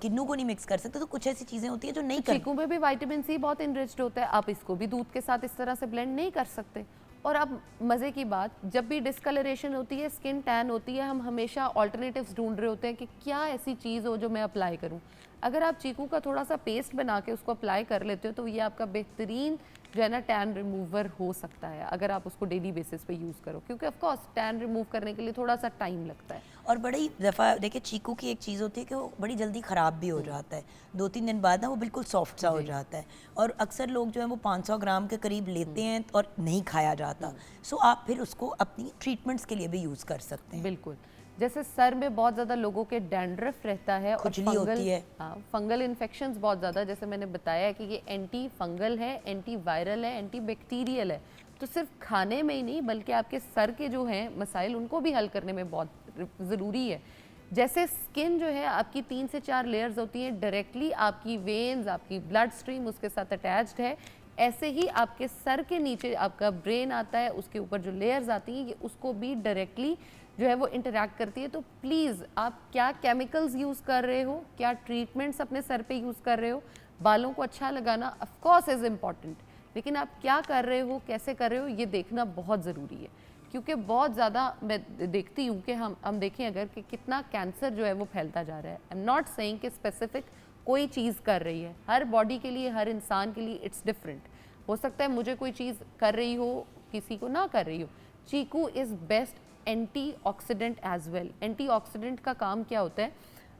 किन्नू को नहीं मिक्स कर सकते, तो कुछ ऐसी चीज़ें होती हैं जो नहीं कर। चीकू में भी विटामिन सी बहुत इनरिच्ड होता है, आप इसको भी दूध के साथ इस तरह से ब्लेंड नहीं कर सकते। और अब मज़े की बात, जब भी डिस्कलरेशन होती है, स्किन टैन होती है, हम हमेशा ऑल्टरनेटिव्स ढूंढ रहे होते हैं कि क्या ऐसी चीज़ हो जो मैं अप्लाई करूं। अगर आप चीकू का थोड़ा सा पेस्ट बना के उसको अप्लाई कर लेते हो तो ये आपका बेहतरीन जो है ना टैन रिमूवर हो सकता है, अगर आप उसको डेली बेसिस पे यूज़ करो, क्योंकि ऑफ कोर्स टैन रिमूव करने के लिए थोड़ा सा टाइम लगता है। और बड़ी दफ़ा देखिए, चीकू की एक चीज़ होती है कि वो बड़ी जल्दी ख़राब भी हो जाता है, 2-3 दिन बाद ना वो बिल्कुल सॉफ्ट सा हो जाता है, और अक्सर लोग जो है वो 500 ग्राम के करीब लेते हैं और नहीं खाया जाता। सो आप फिर उसको अपनी ट्रीटमेंट्स के लिए भी यूज़ कर सकते हैं। बिल्कुल, जैसे सर में बहुत ज़्यादा लोगों के डैंड्रफ रहता है और खुजली होती है। हाँ, फंगल इन्फेक्शंस बहुत ज़्यादा, जैसे मैंने बताया कि ये एंटी फंगल है, एंटी वायरल है, एंटी बैक्टीरियल है। तो सिर्फ खाने में ही नहीं बल्कि आपके सर के जो हैं मसाइल उनको भी हल करने में बहुत ज़रूरी है। जैसे स्किन जो है आपकी 3 से 4 लेयर्स होती हैं, डायरेक्टली आपकी वेन्स, आपकी ब्लड स्ट्रीम उसके साथ अटैच्ड है। ऐसे ही आपके सर के नीचे आपका ब्रेन आता है, उसके ऊपर जो लेयर्स आती हैं ये उसको भी डायरेक्टली जो है वो इंटरैक्ट करती है। तो प्लीज़ आप क्या केमिकल्स यूज़ कर रहे हो, क्या ट्रीटमेंट्स अपने सर पे यूज़ कर रहे हो, बालों को अच्छा लगाना ऑफ कोर्स इज़ इम्पॉर्टेंट, लेकिन आप क्या कर रहे हो, कैसे कर रहे हो, ये देखना बहुत ज़रूरी है। क्योंकि बहुत ज़्यादा मैं देखती हूँ कि हम देखें अगर कि कितना कैंसर जो है वो फैलता जा रहा है। आई एम नॉट सेइंग कि स्पेसिफिक कोई चीज़ कर रही है, हर बॉडी के लिए, हर इंसान के लिए इट्स डिफरेंट। हो सकता है मुझे कोई चीज़ कर रही हो, किसी को ना कर रही हो। Chikoo is best antioxidant as well. Antioxidant का काम क्या होता है,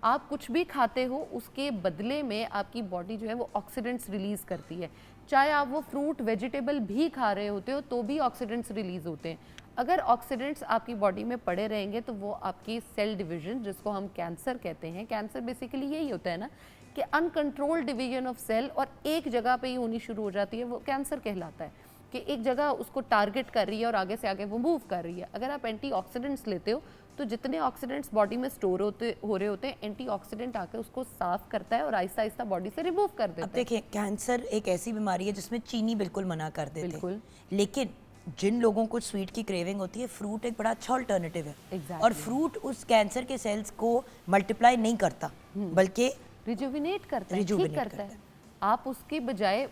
आप कुछ भी खाते हो उसके बदले में आपकी बॉडी जो है वो ऑक्सीडेंट्स रिलीज़ करती है। चाहे आप वो फ्रूट वेजिटेबल भी खा रहे होते हो तो भी ऑक्सीडेंट्स रिलीज़ होते हैं। अगर ऑक्सीडेंट्स आपकी बॉडी में पड़े रहेंगे तो वो आपकी सेल डिवीजन, जिसको हम कैंसर कहते हैं, कैंसर बेसिकली यही होता है ना कि अनकंट्रोल्ड डिवीजन ऑफ सेल, और एक जगह पे ही होनी शुरू हो जाती है, वो कैंसर कहलाता है कि एक जगह उसको टारगेट कर रही है और आगे से आगे वो मूव कर रही है। अगर आप एंटीऑक्सीडेंट्स लेते हो तो जितने ऑक्सीडेंट्स बॉडी में स्टोर हो रहे होते हैं, एंटीऑक्सीडेंट आके उसको साफ करता है और आहिस्ता आहिस्ता बॉडी से रिमूव कर देता अब है। देखिए, कैंसर एक ऐसी बीमारी है जिसमें चीनी बिल्कुल मना कर देते हैं, बिल्कुल। लेकिन जिन लोगों को स्वीट की क्रेविंग होती है, फ्रूट एक बड़ा अच्छा अल्टरनेटिव है। Exactly. और फ्रूट उस कैंसर के सेल्स को मल्टीप्लाई नहीं करता, बल्कि रिजुविनेट करता है, ठीक Rejuvenate करता करता है। आप उसके बजाय,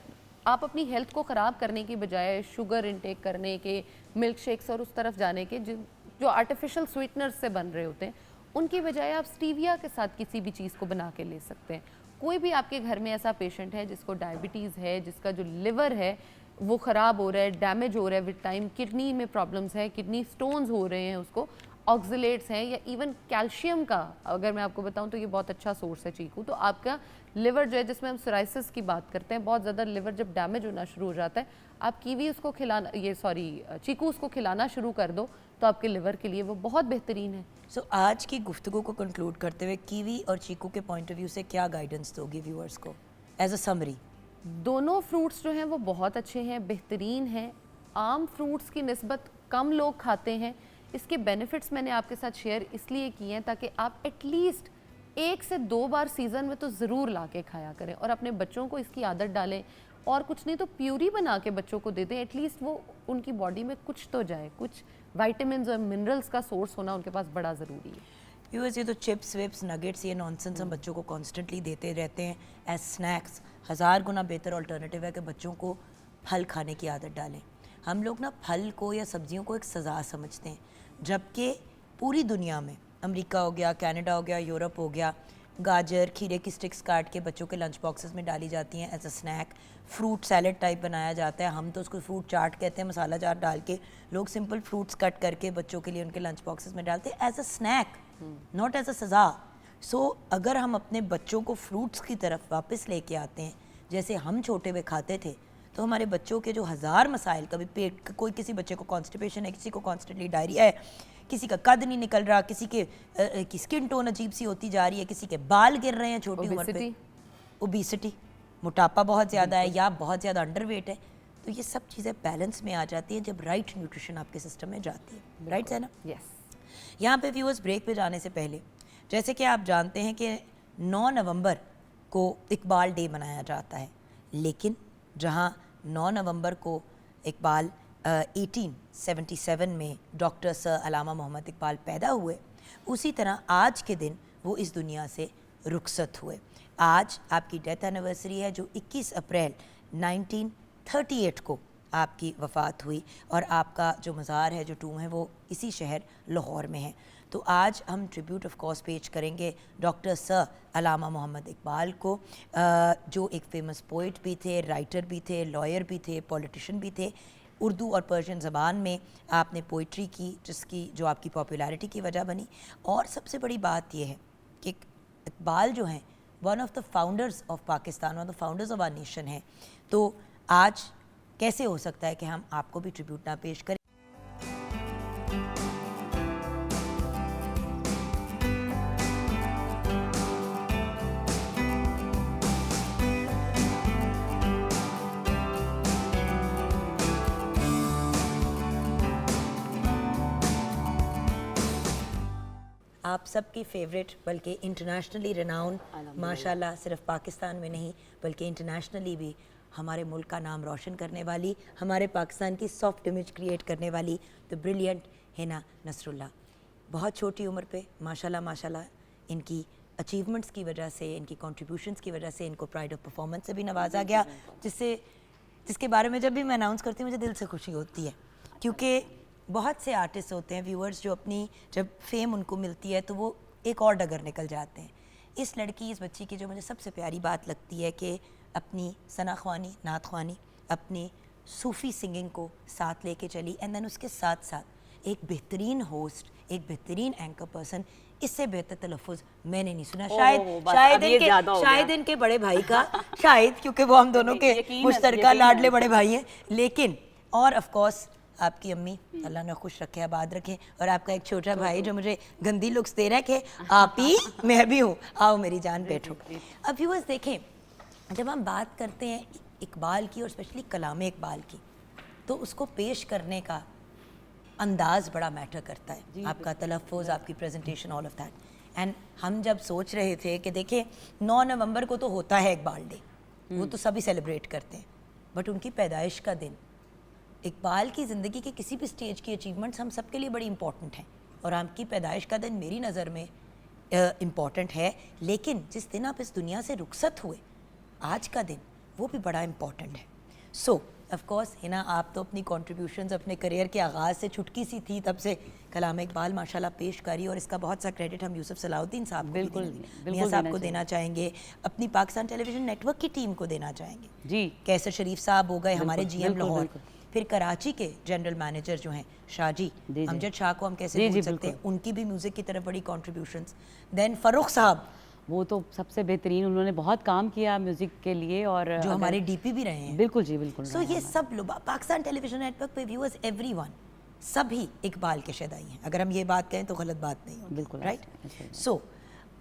आप अपनी हेल्थ को ख़राब करने की बजाय शुगर इनटेक करने के, मिल्क शेक्स और उस तरफ जाने के जो आर्टिफिशियल स्वीटनर्स से बन रहे होते हैं, उनकी बजाय आप स्टीविया के साथ किसी भी चीज़ को बना के ले सकते हैं। कोई भी आपके घर में ऐसा पेशेंट है जिसको डायबिटीज़ है, जिसका जो लिवर है वो ख़राब हो रहा है, डैमेज हो रहा है विद टाइम, किडनी में प्रॉब्लम्स है, किडनी स्टोन्स हो रहे हैं उसको, ऑक्सलेट्स हैं या इवन कैल्शियम का अगर मैं आपको बताऊं तो ये बहुत अच्छा सोर्स है चीकू। तो आपका लिवर जो है, जिसमें हम सोराइसिस की बात करते हैं, बहुत ज़्यादा लिवर जब डैमेज होना शुरू हो जाता है, आप कीवी उसको खिलाना चीकू उसको खिलाना शुरू कर दो तो आपके लिवर के लिए वो बहुत बेहतरीन है। सो आज की गुफ्तगू को कंक्लूड करते हुए कीवी और चीकू के पॉइंट ऑफ व्यू से क्या गाइडेंस दोगी व्यूअर्स को एज अ समरी? दोनों फ्रूट्स जो हैं वो बहुत अच्छे हैं, बेहतरीन हैं। आम फ्रूट्स की निस्बत कम लोग खाते हैं। इसके बेनिफिट्स मैंने आपके साथ शेयर इसलिए किए हैं ताकि आप एटलीस्ट 1 से 2 बार सीज़न में तो ज़रूर ला के खाया करें और अपने बच्चों को इसकी आदत डालें। और कुछ नहीं तो प्यूरी बना के बच्चों को दे दें, एटलीस्ट वो उनकी बॉडी में कुछ तो जाए, कुछ विटामिन्स और मिनरल्स का सोर्स होना उनके पास बड़ा ज़रूरी है। व्यूअर्स, ये तो चिप्स विप्स नगेट्स ये नॉनसेंस हम बच्चों को कॉन्स्टेंटली देते रहते हैं एज स्नैक्स। 1000 गुना बेहतर अल्टरनेटिव है कि बच्चों को फल खाने की आदत डालें। हम लोग ना फल को या सब्जियों को एक सज़ा समझते हैं, जबकि पूरी दुनिया में अमेरिका हो गया, कनाडा हो गया, यूरोप हो गया, गाजर खीरे की स्टिक्स काट के बच्चों के लंच बॉक्सेस में डाली जाती हैं as a snack. Fruit salad type बनाया जाता है, हम तो उसको फ्रूट चाट कहते हैं, मसाला चाट डाल के लोग सिंपल फ्रूट्स कट करके बच्चों के लिए उनके लंच बॉक्सेस में डालते हैं as a snack, not as a सज़ा। सो अगर हम अपने बच्चों को फ्रूट्स की तरफ वापस लेके आते हैं जैसे हम छोटे हुए खाते थे, तो हमारे बच्चों के जो 1000 मसाइल, कभी पेट, कोई किसी बच्चे को कॉन्स्टिपेशन है, किसी को कॉन्स्टेंटली डायरिया है, किसी का कद नहीं निकल रहा, किसी के की स्किन टोन अजीब सी होती जा रही है, किसी के बाल गिर रहे हैं छोटी उम्र पे, ओबेसिटी, मोटापा बहुत ज़्यादा है या बहुत ज़्यादा अंडरवेट है, तो ये सब चीज़ें बैलेंस में आ जाती हैं जब राइट न्यूट्रिशन आपके सिस्टम में जाती है। राइट है ना? यस। यहाँ पे व्यूअर्स, ब्रेक पे जाने से पहले, जैसे कि आप जानते हैं कि 9 नवंबर को इकबाल डे मनाया जाता है, लेकिन जहाँ 9 नवंबर को इकबाल 1877 में डॉक्टर सर अलामा मोहम्मद इकबाल पैदा हुए, उसी तरह आज के दिन वो इस दुनिया से रुखसत हुए। आज आपकी डेथ एनिवर्सरी है जो 21 अप्रैल 1938 को आपकी वफ़ात हुई और आपका जो मज़ार है, जो टूम है, वो इसी शहर लाहौर में है। तो आज हम ट्रिब्यूट ऑफ कोर्स पेश करेंगे डॉक्टर सर अलामा मोहम्मद इकबाल को, जो एक फेमस पोइट भी थे, राइटर भी थे, लॉयर भी थे, पॉलिटिशियन भी थे। उर्दू और पर्शियन ज़बान में आपने पोइट्री की, जो आपकी पॉपुलैरिटी की वजह बनी। और सबसे बड़ी बात यह है कि इकबाल जो हैं one of the founders of Pakistan, one of the founders of our nation है। तो आज कैसे हो सकता है कि हम आपको भी ट्रिब्यूट ना पेश करें? आप सबकी फेवरेट, बल्कि इंटरनेशनली रिनाउंड, माशाल्लाह सिर्फ पाकिस्तान में नहीं बल्कि इंटरनेशनली भी हमारे मुल्क का नाम रोशन करने वाली, हमारे पाकिस्तान की सॉफ्ट इमेज क्रिएट करने वाली द ब्रिलियंट हिना नसरुल्लाह। बहुत छोटी उम्र पे माशाल्लाह माशाल्लाह इनकी अचीवमेंट्स की वजह से, इनकी कंट्रीब्यूशंस की वजह से इनको प्राइड ऑफ परफॉर्मेंस से भी नवाजा गया, जिसके बारे में जब भी मैं अनाउंस करती हूँ मुझे दिल से खुशी होती है, क्योंकि बहुत से आर्टिस्ट होते हैं व्यूअर्स जो अपनी जब फेम उनको मिलती है तो वो एक और डगर निकल जाते हैं। इस लड़की, इस बच्ची की जो मुझे सबसे प्यारी बात लगती है कि अपनी सना ख्वानी, नात ख्वानी, अपनी सूफ़ी सिंगिंग को साथ लेके चली, एंड देन उसके साथ साथ एक बेहतरीन होस्ट, एक बेहतरीन एंकर पर्सन, इससे बेहतर तलफ़ुज़ मैंने नहीं सुना। शायद इनके बड़े भाई का, शायद, क्योंकि वो हम दोनों के मुश्तरका लाडले बड़े भाई हैं। लेकिन और ऑफ कोर्स आपकी अम्मी, अल्लाह ने खुश रखे, आबाद रखे, और आपका एक छोटा भाई जो मुझे गंदी लुक्स दे रहा है कि आप ही मैं भी हूँ, आओ मेरी जान बैठो। अब व्यूअर्स देखें, जब हम बात करते हैं इकबाल की और स्पेशली कलाम इकबाल की, तो उसको पेश करने का अंदाज़ बड़ा मैटर करता है, आपका तलफ़ुज़, आपकी presentation, all of that. And हम जब सोच रहे थे कि देखें 9 नवंबर को तो होता है इकबाल डे, वो तो सभी सेलिब्रेट करते हैं, बट उनकी पैदाइश का दिन, इकबाल की ज़िंदगी के किसी भी स्टेज की अचीवमेंट्स हम सब के लिए बड़ी इंपॉर्टेंट हैं, और आपकी पैदाइश का दिन मेरी नज़र में इम्पॉर्टेंट है, लेकिन जिस दिन आप इस दुनिया से रुखसत हुए, आज का दिन, वो भी बड़ा इम्पॉर्टेंट है। सो ऑफ कोर्स हिना, आप तो अपनी कॉन्ट्रीब्यूशंस अपने करियर के आगाज़ से छुटकी सी थी, तब से कलाम इकबाल माशाल्लाह पेश करी, और इसका बहुत सा क्रेडिट हम यूसुफ सलाउद्दीन साहब को, बिल्कुल मियां साहब को देना चाहेंगे, अपनी पाकिस्तान टेलीविज़न नेटवर्क की टीम को देना चाहेंगे जी। कैसर शरीफ साहब हो गए हमारे GM लाहौर, फिर कराची के जनरल मैनेजर जो हैं शाहजी जी। अमजद शाह को हम कैसे जी, भूल जी, सकते हैं, बिल्कुल। उनकी भी म्यूज़िक की तरफ बड़ी कॉन्ट्रीब्यूशंस। देन फ़र्रुख साहब वो तो सबसे बेहतरीन, उन्होंने बहुत काम किया म्यूज़िक के लिए, और जो अगर- हमारे डीपी भी रहे हैं। बिल्कुल जी, बिल्कुल सो रहे ये हमारे। सब लोग पाकिस्तान टेलीविजन नेटवर्क पे व्यूअर्स एवरीवन सभी इकबाल के शदाई हैं। अगर हम ये बात कहें तो गलत बात नहीं होगी, बिल्कुल राइट? ऐसे ही। सो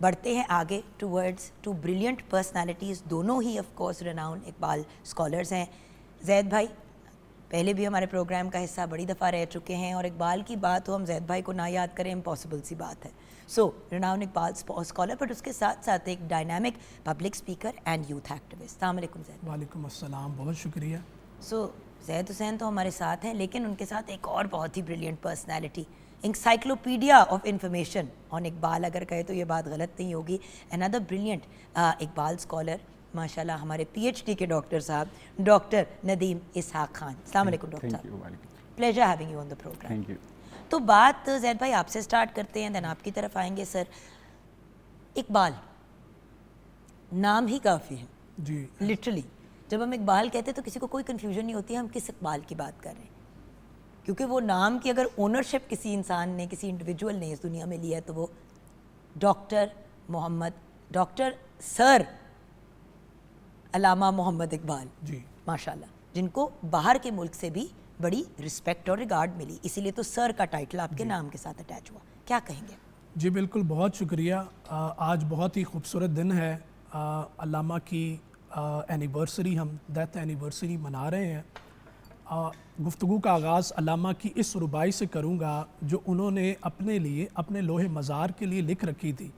बढ़ते हैं आगे टूवर्ड्स टू ब्रिलियंट पर्सनालिटीज़, दोनों ही of course renowned Iqbal scholars हैं। जैद भाई पहले भी हमारे प्रोग्राम का हिस्सा बड़ी दफ़ा रह चुके हैं, और इकबाल की बात हो हम जैद भाई को ना याद करें इम्पॉसिबल सी बात है। सो रेनाउंड इकबाल स्कॉलर, बट उसके साथ साथ एक dynamic public speaker and youth activist. अस्सलाम वालेकुम जैद। वालेकुम अस्सलाम, बहुत शुक्रिया। सो जैद हुसैन तो हमारे साथ हैं, लेकिन उनके साथ एक और बहुत ही brilliant personality, encyclopedia of information on Iqbal, अगर कहे तो ये बात गलत नहीं होगी। अनदर ब्रिलियंट इकबाल स्कॉलर माशाल्लाह, हमारे पीएचडी के डॉक्टर साहब, डॉक्टर नदीम इसहाक खान। अस्सलाम वालेकुम डॉक्टर साहब, pleasure having you on the programme. Thank you. तो बात जैद भाई आपसे स्टार्ट करते हैं, देन आपकी तरफ आएंगे सर। इकबाल नाम ही काफ़ी है, जी लिटरली जब हम इकबाल कहते हैं तो किसी को कोई कन्फ्यूजन नहीं होती है हम किस इकबाल की बात कर रहे हैं, क्योंकि वो नाम की अगर ओनरशिप किसी इंसान ने, किसी इंडिविजुअल ने इस दुनिया में लिया है तो वो डॉक्टर मोहम्मद, डॉक्टर सर अलामा मोहम्मद इकबाल जी माशाल्लाह, जिनको बाहर के मुल्क से भी बड़ी रिस्पेक्ट और रिगार्ड मिली, इसीलिए तो सर का टाइटल आपके नाम के साथ अटैच हुआ। क्या कहेंगे? जी बिल्कुल, बहुत शुक्रिया। आज बहुत ही खूबसूरत दिन है, अल्लामा की एनिवर्सरी, हम डेथ एनिवर्सरी मना रहे हैं। गुफ्तगू का आगाज़ अल्लामा की इस रुबाई से करूँगा जो उन्होंने अपने लिए, अपने लोहे मज़ार के लिए लिख रखी थी,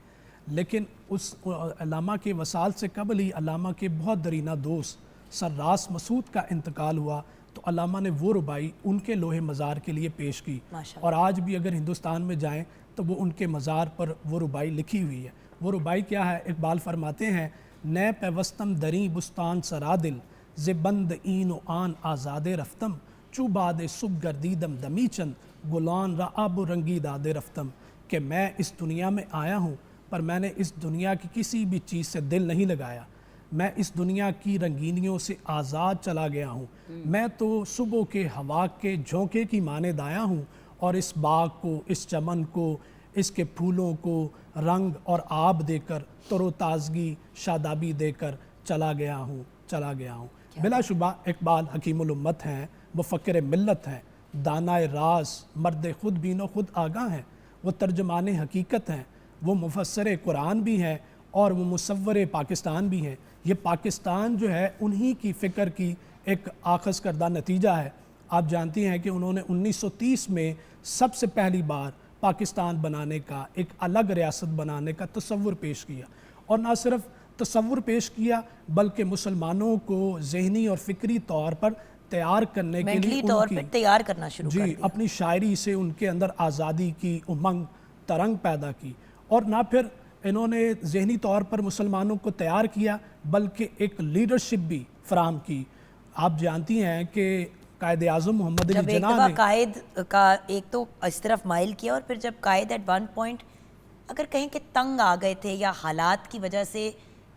लेकिन उस अल्लामा के वसाल से कबल ही अल्लामा के बहुत दरीना दोस्त सर रास मसूद का इंतकाल हुआ, तो अल्लामा ने वो रुबाई उनके लोहे मज़ार के लिए पेश की। माशाअल्लाह। और आज भी अगर हिंदुस्तान में जाएं तो वो उनके मज़ार पर वो रुबाई लिखी हुई है। वो रुबाई क्या है? इकबाल फरमाते हैं, नए पेवस्तम दरी बुस्तान सरादिल ज़िबंद ईन आन आज़ादे रफ्तम चुबाद सुब गर्दीदम दमीचंद गुलान राब रंगी दादे रफ्तम, कि मैं इस दुनिया में आया हूँ पर मैंने इस दुनिया की किसी भी चीज़ से दिल नहीं लगाया, मैं इस दुनिया की रंगीनियों से आज़ाद चला गया हूँ। मैं तो सुबह के हवा के झोंके की मानद आया हूँ, और इस बाग को, इस चमन को, इसके फूलों को रंग और आब देकर, तरोताज़गी शादाबी देकर चला गया हूँ, चला गया हूँ। बिलाशुबा इकबाल हकीमुल उम्मत हैं, मुफ़क्किर मिल्लत हैं, दानाए राज, मर्द खुद बीनो खुद आगाह हैं, वो तर्जमान हकीकत हैं, वो मुफस्सर कुरान भी हैं, और वो मुसव्वर पाकिस्तान भी हैं। ये पाकिस्तान जो है उन्हीं की फ़िक्र की एक आखज़ करदा नतीजा है। आप जानती हैं कि उन्होंने 1930 में सबसे पहली बार पाकिस्तान बनाने का, एक अलग रियासत बनाने का तसव्वुर पेश किया, और ना सिर्फ तसव्वुर पेश किया बल्कि मुसलमानों को ज़हनी और फ़िक्री तौर पर तैयार करने के लिए मेंटली तौर पे तैयार करना शुरू कर जी दिया। अपनी शायरी से उनके अंदर आज़ादी की उमंग तरंग पैदा की, और ना फिर इन्होंने ज़हनी तौर पर मुसलमानों को तैयार किया बल्कि एक लीडरशिप भी फराहम की। आप जानती हैं कि कायद आज़म मोहम्मद जब अली एक जिन्ना दफ़ा ने कायद का एक तो इस तरफ माइल किया, और फिर जब कायद एट वन पॉइंट अगर कहीं के तंग आ गए थे या हालात की वजह से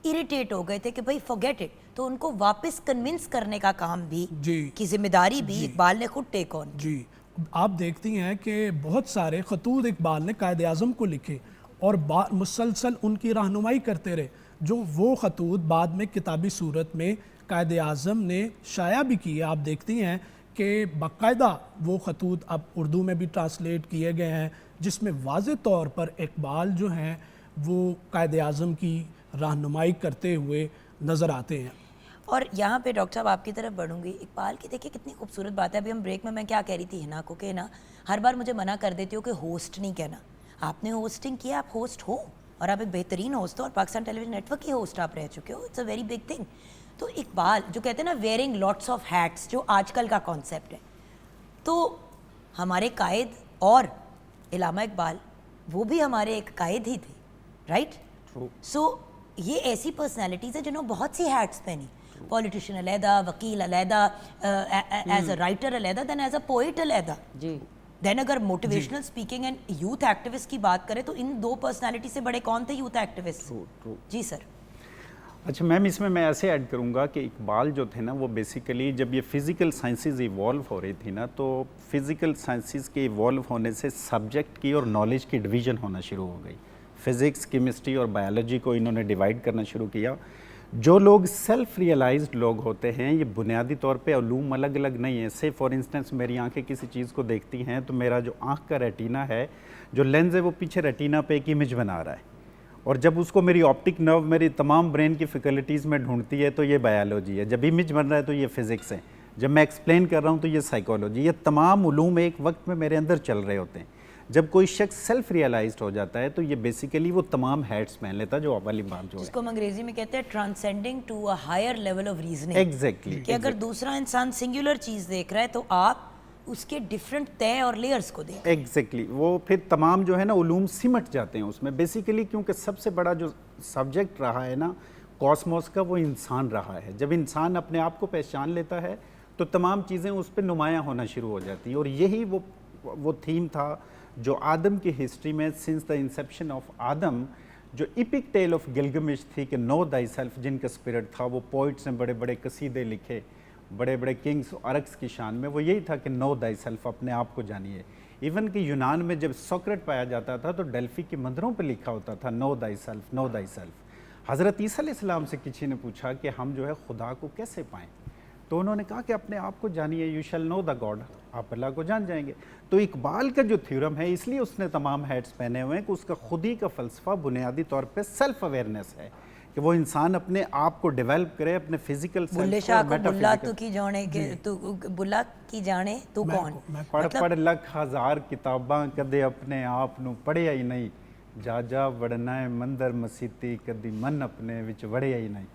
इरिटेट हो गए थे कि भाई फॉरगेट इट, तो उनको वापस कन्विंस करने का काम भी जी की जिम्मेदारी भी जी। इकबाल ने खुद टेक ऑन। जी आप देखती हैं कि बहुत सारे खतूत इकबाल ने कायद आज़म को लिखे और मुसलसल उनकी रहनुमाई करते रहे, जो वो खतूत बाद में किताबी सूरत में कायद आज़म ने शाया भी किए। आप देखती हैं कि बाकायदा वो खतूत अब उर्दू में भी ट्रांसलेट किए गए हैं, जिसमें वाज़े तौर पर इकबाल जो हैं वो कायद आज़म की रहनुमाई करते हुए नज़र आते हैं। और यहाँ पे डॉक्टर साहब आपकी तरफ बढ़ूंगी। इकबाल की देखिए कितनी खूबसूरत बात है। अभी हम ब्रेक में मैं क्या कह रही थी हिना को कि ना हर बार मुझे मना कर देती हो कि होस्ट नहीं कहना। आपने होस्टिंग किया, आप होस्ट हो, और आप एक बेहतरीन होस्ट हो, और पाकिस्तान टेलीविजन नेटवर्क की होस्ट आप रह चुके हो। It's a very big thing. तो इकबाल जो कहते हैं ना वेयरिंग लॉट्स ऑफ हैट्स, जो आजकल का कॉन्सेप्ट है, तो हमारे कायद और इलामा इकबाल वो भी हमारे एक कायद ही थे, राइट? सो ये ऐसी पर्सनैलिटीज़ है जिन्होंने बहुत सी हैट्स पहनी। पॉलिटिशियन अलहदा, वकील अलहदा, एज अ राइटर अलहदा, देन एज अ पोइट अलहदा। जी देन अगर motivational speaking and youth activist की बात करें तो इन दो पर्सनालिटी से बड़े कौन थे यूथ एक्टिविस्ट? जी सर। अच्छा मैम, इसमें मैं ऐसे ऐड करूंगा कि इकबाल जो थे ना वो बेसिकली जब ये फिज़िकल साइंसेज इवॉल्व हो रही थी ना, तो फिज़िकल साइंसेज के इवॉल्व होने से सब्जेक्ट की और नॉलेज की डिवीज़न होना शुरू हो गई। फिज़िक्स, केमिस्ट्री और बायोलॉजी को इन्होंने डिवाइड करना शुरू किया। जो लोग सेल्फ रियलाइज्ड लोग होते हैं, ये बुनियादी तौर पे उलूम अलग अलग नहीं है। से फॉर इंस्टेंस मेरी आंखें किसी चीज़ को देखती हैं तो मेरा जो आँख का रेटिना है, जो लेंस है, वो पीछे रेटिना पे एक इमेज बना रहा है, और जब उसको मेरी ऑप्टिक नर्व मेरी तमाम ब्रेन की फैकल्टीज़ में ढूंढती है तो ये बायोलॉजी है, जब इमेज बन रहा है तो ये फिज़िक्स है, जब मैं एक्सप्लेन कर रहा हूँ तो ये साइकोलॉजी। ये तमाम उलूम एक वक्त में मेरे अंदर चल रहे होते हैं। जब कोई शख्स सेल्फ रियलाइज्ड हो जाता है तो ये बेसिकली वो तमाम हैट्स पहन लेता है, जो वाली बात जो है, जिसको हम अंग्रेजी में कहते हैं transcending to a higher level of reasoning. Exactly कि अगर दूसरा इंसान सिंगुलर चीज़ देख रहा है तो आप उसके डिफरेंट तय और लेयर्स को देख। एग्जैक्टली वो फिर तमाम जो है ना उलूम सिमट जाते हैं उसमें बेसिकली, क्योंकि सबसे बड़ा जो सब्जेक्ट रहा है ना कॉस्मोस का, वो इंसान रहा है। जब इंसान अपने आप को पहचान लेता है तो तमाम चीज़ें उस पर नुमायाँ होना शुरू हो जाती हैं। और यही वो थीम था जो आदम की हिस्ट्री में since the Inception of Adam, जो इपिक टेल ऑफ गिलगमिश थी कि नो दाई सेल्फ, जिनका स्पिरिट था, वो पोइट्स ने बड़े बड़े कसीदे लिखे बड़े बड़े किंग्स अरक्स की शान में, वो यही था कि नो दाई सेल्फ, अपने आप को जानिए। इवन कि यूनान में जब सोक्रेट पाया जाता था तो डेल्फी के मंदिरों पर लिखा होता था no thy self, no thy self. हज़रत ईसा अलैहिस्सलाम से किसी ने पूछा कि हम जो है खुदा को कैसे पाएँ, तो उन्होंने कहा कि अपने आप को जानिए, you shall know the God, आप अल्लाह को जान जाएंगे। तो इकबाल का जो थ्योरम है, इसलिए उसने तमाम हेड्स पहने हुए हैं कि उसका खुद ही का फ़लसफ़ा बुनियादी तौर पे सेल्फ अवेयरनेस है कि वो इंसान अपने आप को डेवलप करे, अपने फिजिकल बुल्ले शाह को बुल्ला तू की जाने के तू बुल्ला की जाने तू कौन, पढ़ पढ़ लख हज़ार किताबां कदे अपने आप नू पढ़िया ही नहीं, जा जा वड़ना है मंदिर मसीती कदी मन अपने विच वड़िया ही नहीं।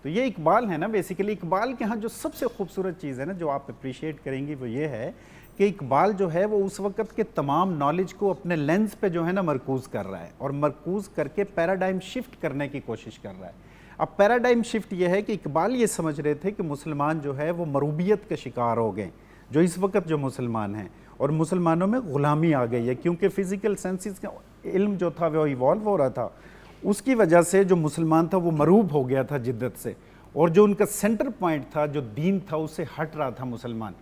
तो ये इकबाल है ना। बेसिकली इकबाल के यहाँ जो सबसे खूबसूरत चीज़ है ना, जो आप अप्रिशिएट करेंगी, वो ये है कि इकबाल जो है वो उस वक़्त के तमाम नॉलेज को अपने लेंस पे जो है ना मरकूज़ कर रहा है, और मरकूज़ करके पैराडाइम शिफ्ट करने की कोशिश कर रहा है। अब पैराडाइम शिफ्ट ये है कि इकबाल ये समझ रहे थे कि मुसलमान जो है वो मरूबियत के शिकार हो गए, जो इस वक्त जो मुसलमान हैं, और मुसलमानों में ग़ुलामी आ गई है, क्योंकि फ़िज़िकल सेंसेस का इल्म जो था वो इवॉल्व हो रहा था। उसकी वजह से जो मुसलमान था वो मरूब हो गया था जिद्दत से, और जो उनका सेंटर पॉइंट था, जो दीन था, उससे हट रहा था मुसलमान।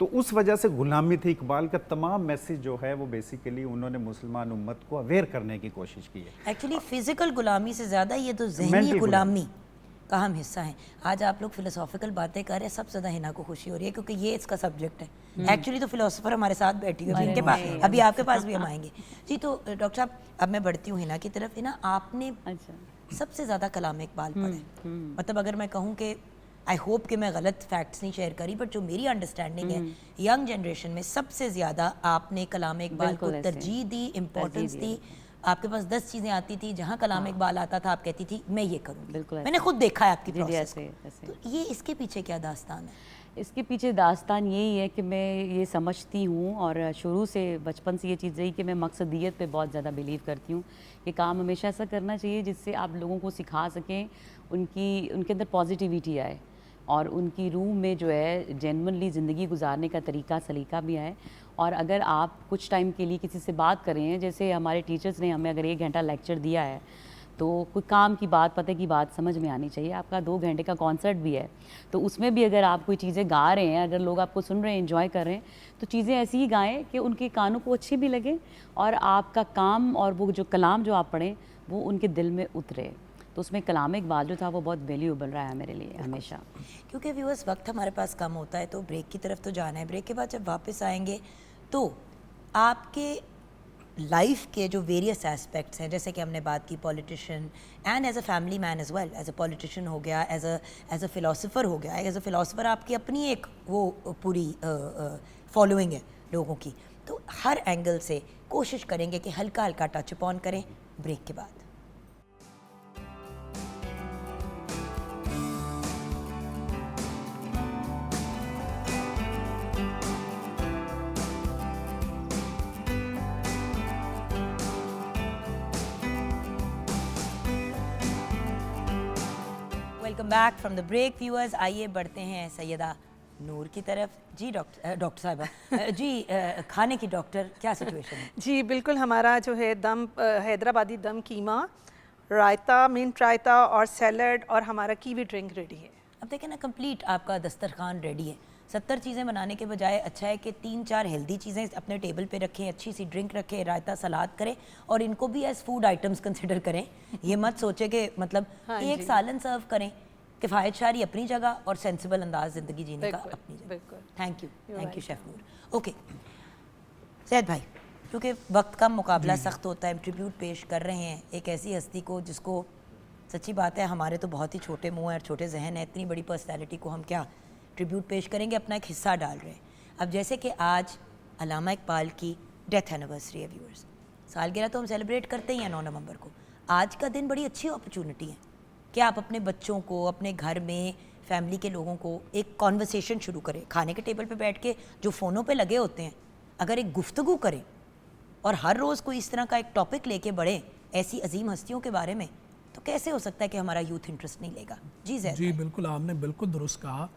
तो उस वजह से गुलामी थी। इकबाल का तमाम मैसेज जो है वो बेसिकली उन्होंने मुसलमान उम्मत को अवेयर करने की कोशिश की है। एक्चुअली फिजिकल गुलामी से ज़्यादा ये तो जहनी गुलामी का हम हिस्सा हैं। आज आप लोग फिलोसॉफिकल बातें कर रहे हैं, सबसे ज़्यादा हिना को खुशी हो रही है क्योंकि ये इसका सब्जेक्ट है। एक्चुअली तो फिलोसोफर हमारे साथ बैठी हुई है, जिनके पास अभी आपके पास भी हम आएंगे जी। तो डॉक्टर साहब, अब मैं बढ़ती हूँ हिना की तरफ। हिना, आपने सबसे ज़्यादा कलाम इकबाल पढ़े, मतलब अगर मैं कहूँ कि आई होप कि मैं गलत फैक्ट्स नहीं शेयर करी, बट जो मेरी अंडरस्टैंडिंग है यंग जनरेशन में सबसे ज़्यादा आपने कलाम इकबाल को तरजीह दी, इम्पोर्टेंस दी। आपके पास 10 चीज़ें आती थी, जहाँ कलाम इकबाल आता था आप कहती थी मैं ये करूँगी। मैंने खुद देखा है आपकी प्रोसेस को। तो ये इसके पीछे क्या दास्तान है? इसके पीछे दास्तान यही है कि मैं ये समझती हूँ, और शुरू से बचपन से ये चीज़ रही कि मैं मकसदियत पे बहुत ज़्यादा बिलीव करती हूँ कि काम हमेशा ऐसा करना चाहिए जिससे आप लोगों को सिखा सकें, उनके अंदर पॉजिटिविटी आए, और उनकी रूह में जो है जेन्युइनली ज़िंदगी गुजारने का तरीका सलीका भी आए। और अगर आप कुछ टाइम के लिए किसी से बात कर रहे हैं, जैसे हमारे टीचर्स ने हमें अगर 1 घंटा लेक्चर दिया है, तो कोई काम की बात, पते की बात समझ में आनी चाहिए। आपका 2 घंटे का कॉन्सर्ट भी है, तो उसमें भी अगर आप कोई चीज़ें गा रहे हैं, अगर लोग आपको सुन रहे हैं, एंजॉय कर रहे हैं, तो चीज़ें ऐसी ही गाएं कि उनके कानों को अच्छी भी लगे, और आपका काम और वो जो कलाम जो आप पढ़ें वो उनके दिल में उतरे। तो उसमें कलाम इकबाल जो था वो बहुत वैल्यूएबल रहा है मेरे लिए हमेशा। क्योंकि व्यूअर्स, वक्त हमारे पास कम होता है, तो ब्रेक की तरफ तो जाना है। ब्रेक के बाद जब वापस आएंगे तो आपके लाइफ के जो वेरियस एस्पेक्ट्स हैं, जैसे कि हमने बात की politician and as a family man as well, as a politician हो गया, एज अ फिलोसोफर हो गया। एज अ फिलोसोफर आपकी अपनी एक वो पूरी फॉलोइंग है लोगों की। तो हर एंगल से कोशिश करेंगे कि हल्का हल्का टच अपॉन करें ब्रेक के बाद। Welcome back from the break viewers. आइए बढ़ते हैं सैयदा नूर की तरफ। जी डॉक्टर साहिबा जी, खाने की डॉक्टर क्या सिचुएशन है? जी बिल्कुल, हमारा जो है दम हैदराबादी दम कीमा रायता, मिंट रायता और सैलड और हमारा कीवी ड्रिंक रेडी है। अब देखें ना, कंप्लीट आपका दस्तरखान रेडी है। 70 चीज़ें बनाने के बजाय अच्छा है कि 3-4 हेल्दी चीज़ें अपने टेबल पे रखें, अच्छी सी ड्रिंक रखें, रायता सलाद करें और इनको भी एज फूड आइटम्स कंसिडर करें। ये मत सोचे कि मतलब एक सालन सर्व करें। किफ़ायत शारी अपनी जगह और सेंसिबल अंदाज ज़िंदगी जीने का बिल्कुल, अपनी जगह। बिल्कुल। Thank you chef Noor. Okay Syed भाई, क्योंकि वक्त का मुकाबला सख्त होता है, ट्रिब्यूट पेश कर रहे हैं एक ऐसी हस्ती को जिसको, सच्ची बात है हमारे तो बहुत ही छोटे मुंह है और छोटे जहन है, इतनी बड़ी पर्सनैलिटी को हम क्या ट्रिब्यूट पेश करेंगे, अपना एक हिस्सा डाल रहे हैं। अब जैसे कि आज अल्लामा इकबाल की डेथ एनिवर्सरी है व्यूअर्स, सालगिरह तो हम सेलिब्रेट करते ही हैं 9 नवंबर को। आज का दिन बड़ी अच्छी अपॉर्चुनिटी है कि आप अपने बच्चों को, अपने घर में फैमिली के लोगों को एक कॉन्वर्सेशन शुरू करें। खाने के टेबल पे बैठ के जो फ़ोनों पे लगे होते हैं, अगर एक गुफ्तगू करें और हर रोज़ कोई इस तरह का एक टॉपिक लेके बढ़े ऐसी अजीम हस्तियों के बारे में, तो कैसे हो सकता है कि हमारा यूथ इंटरेस्ट नहीं लेगा। जी ज़ैद जी भाई। बिल्कुल, आपने बिल्कुल दुरुस्त कहा।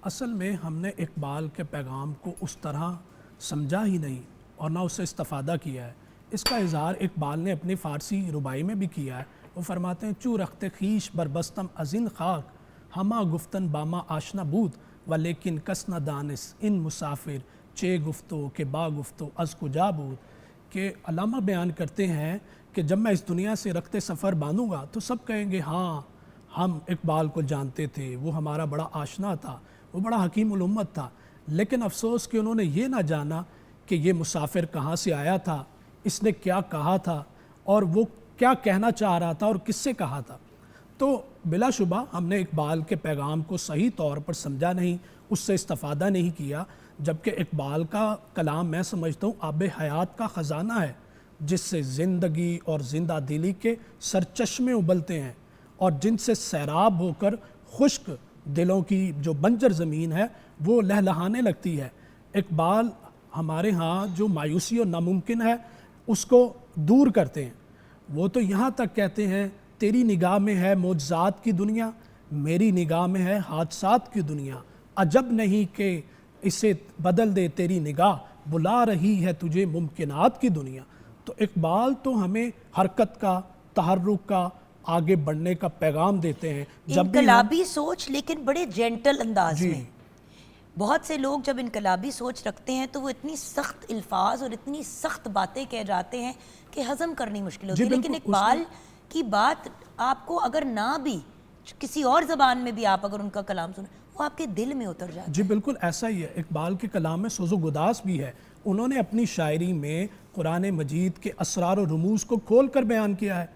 असल में हमने इकबाल के पैगाम को उस तरह समझा ही नहीं और ना उससे इस्तेफादा किया है। इसका इजहार इकबाल ने अपनी फ़ारसी रुबाई में भी किया है। वो फरमाते हैं, चू रखते खीश बरबस्तम अजिन खाक, हमा गुफ्तन बामा आशना बूद व लेकिन कसना दानिस इन मुसाफिर चे गुफ्तो के बा गुफ्तो अज कुजा बूद। के अलामा बयान करते हैं कि जब मैं इस दुनिया से रखते सफ़र बांधूंगा तो सब कहेंगे हाँ हम इकबाल को जानते थे, वो हमारा बड़ा आशना था, वो बड़ा हकीम उल उम्मत था। लेकिन अफसोस कि उन्होंने ये ना जाना कि ये मुसाफिर कहाँ से आया था, इसने क्या कहा था और वो क्या कहना चाह रहा था और किससे कहा था। तो बिलाशुबा हमने इकबाल के पैगाम को सही तौर पर समझा नहीं, उससे इस्तेफादा नहीं किया। जबकि इकबाल का कलाम मैं समझता हूँ आब हयात का ख़जाना है, जिससे ज़िंदगी और ज़िंदा दिली के सरचश्मे उबलते हैं और जिनसे सैराब होकर खुश्क दिलों की जो बंजर ज़मीन है वो लहलहाने लगती है। इकबाल हमारे यहाँ जो मायूसी और नामुमकिन है उसको दूर करते हैं। वो तो यहाँ तक कहते हैं, तेरी निगाह में है मौजज़ात की दुनिया, मेरी निगाह में है हादसात की दुनिया, अजब नहीं कि इसे बदल दे तेरी निगाह, बुला रही है तुझे मुमकिनात की दुनिया। तो इकबाल तो हमें हरकत का, तहर्रुक का, आगे बढ़ने का पैगाम देते हैं। जब भी हम इनकलाबी सोच, लेकिन बड़े जेंटल अंदाज में। बहुत से लोग जब इनकलाबी सोच रखते हैं तो वो इतनी सख्त अल्फाज और इतनी सख्त बातें कह जाते हैं कि हजम करनी मुश्किल होती है। लेकिन इकबाल की बात आपको अगर ना भी किसी और ज़बान में भी आप अगर उनका कलाम सुने, वो आपके दिल में उतर जाता है। जी बिल्कुल ऐसा ही है। इकबाल के कलाम में सोज़ो गुदास भी है। उन्होंने अपनी शायरी में कुरान मजीद के असरार और रमूज़ को खोल कर बयान किया है।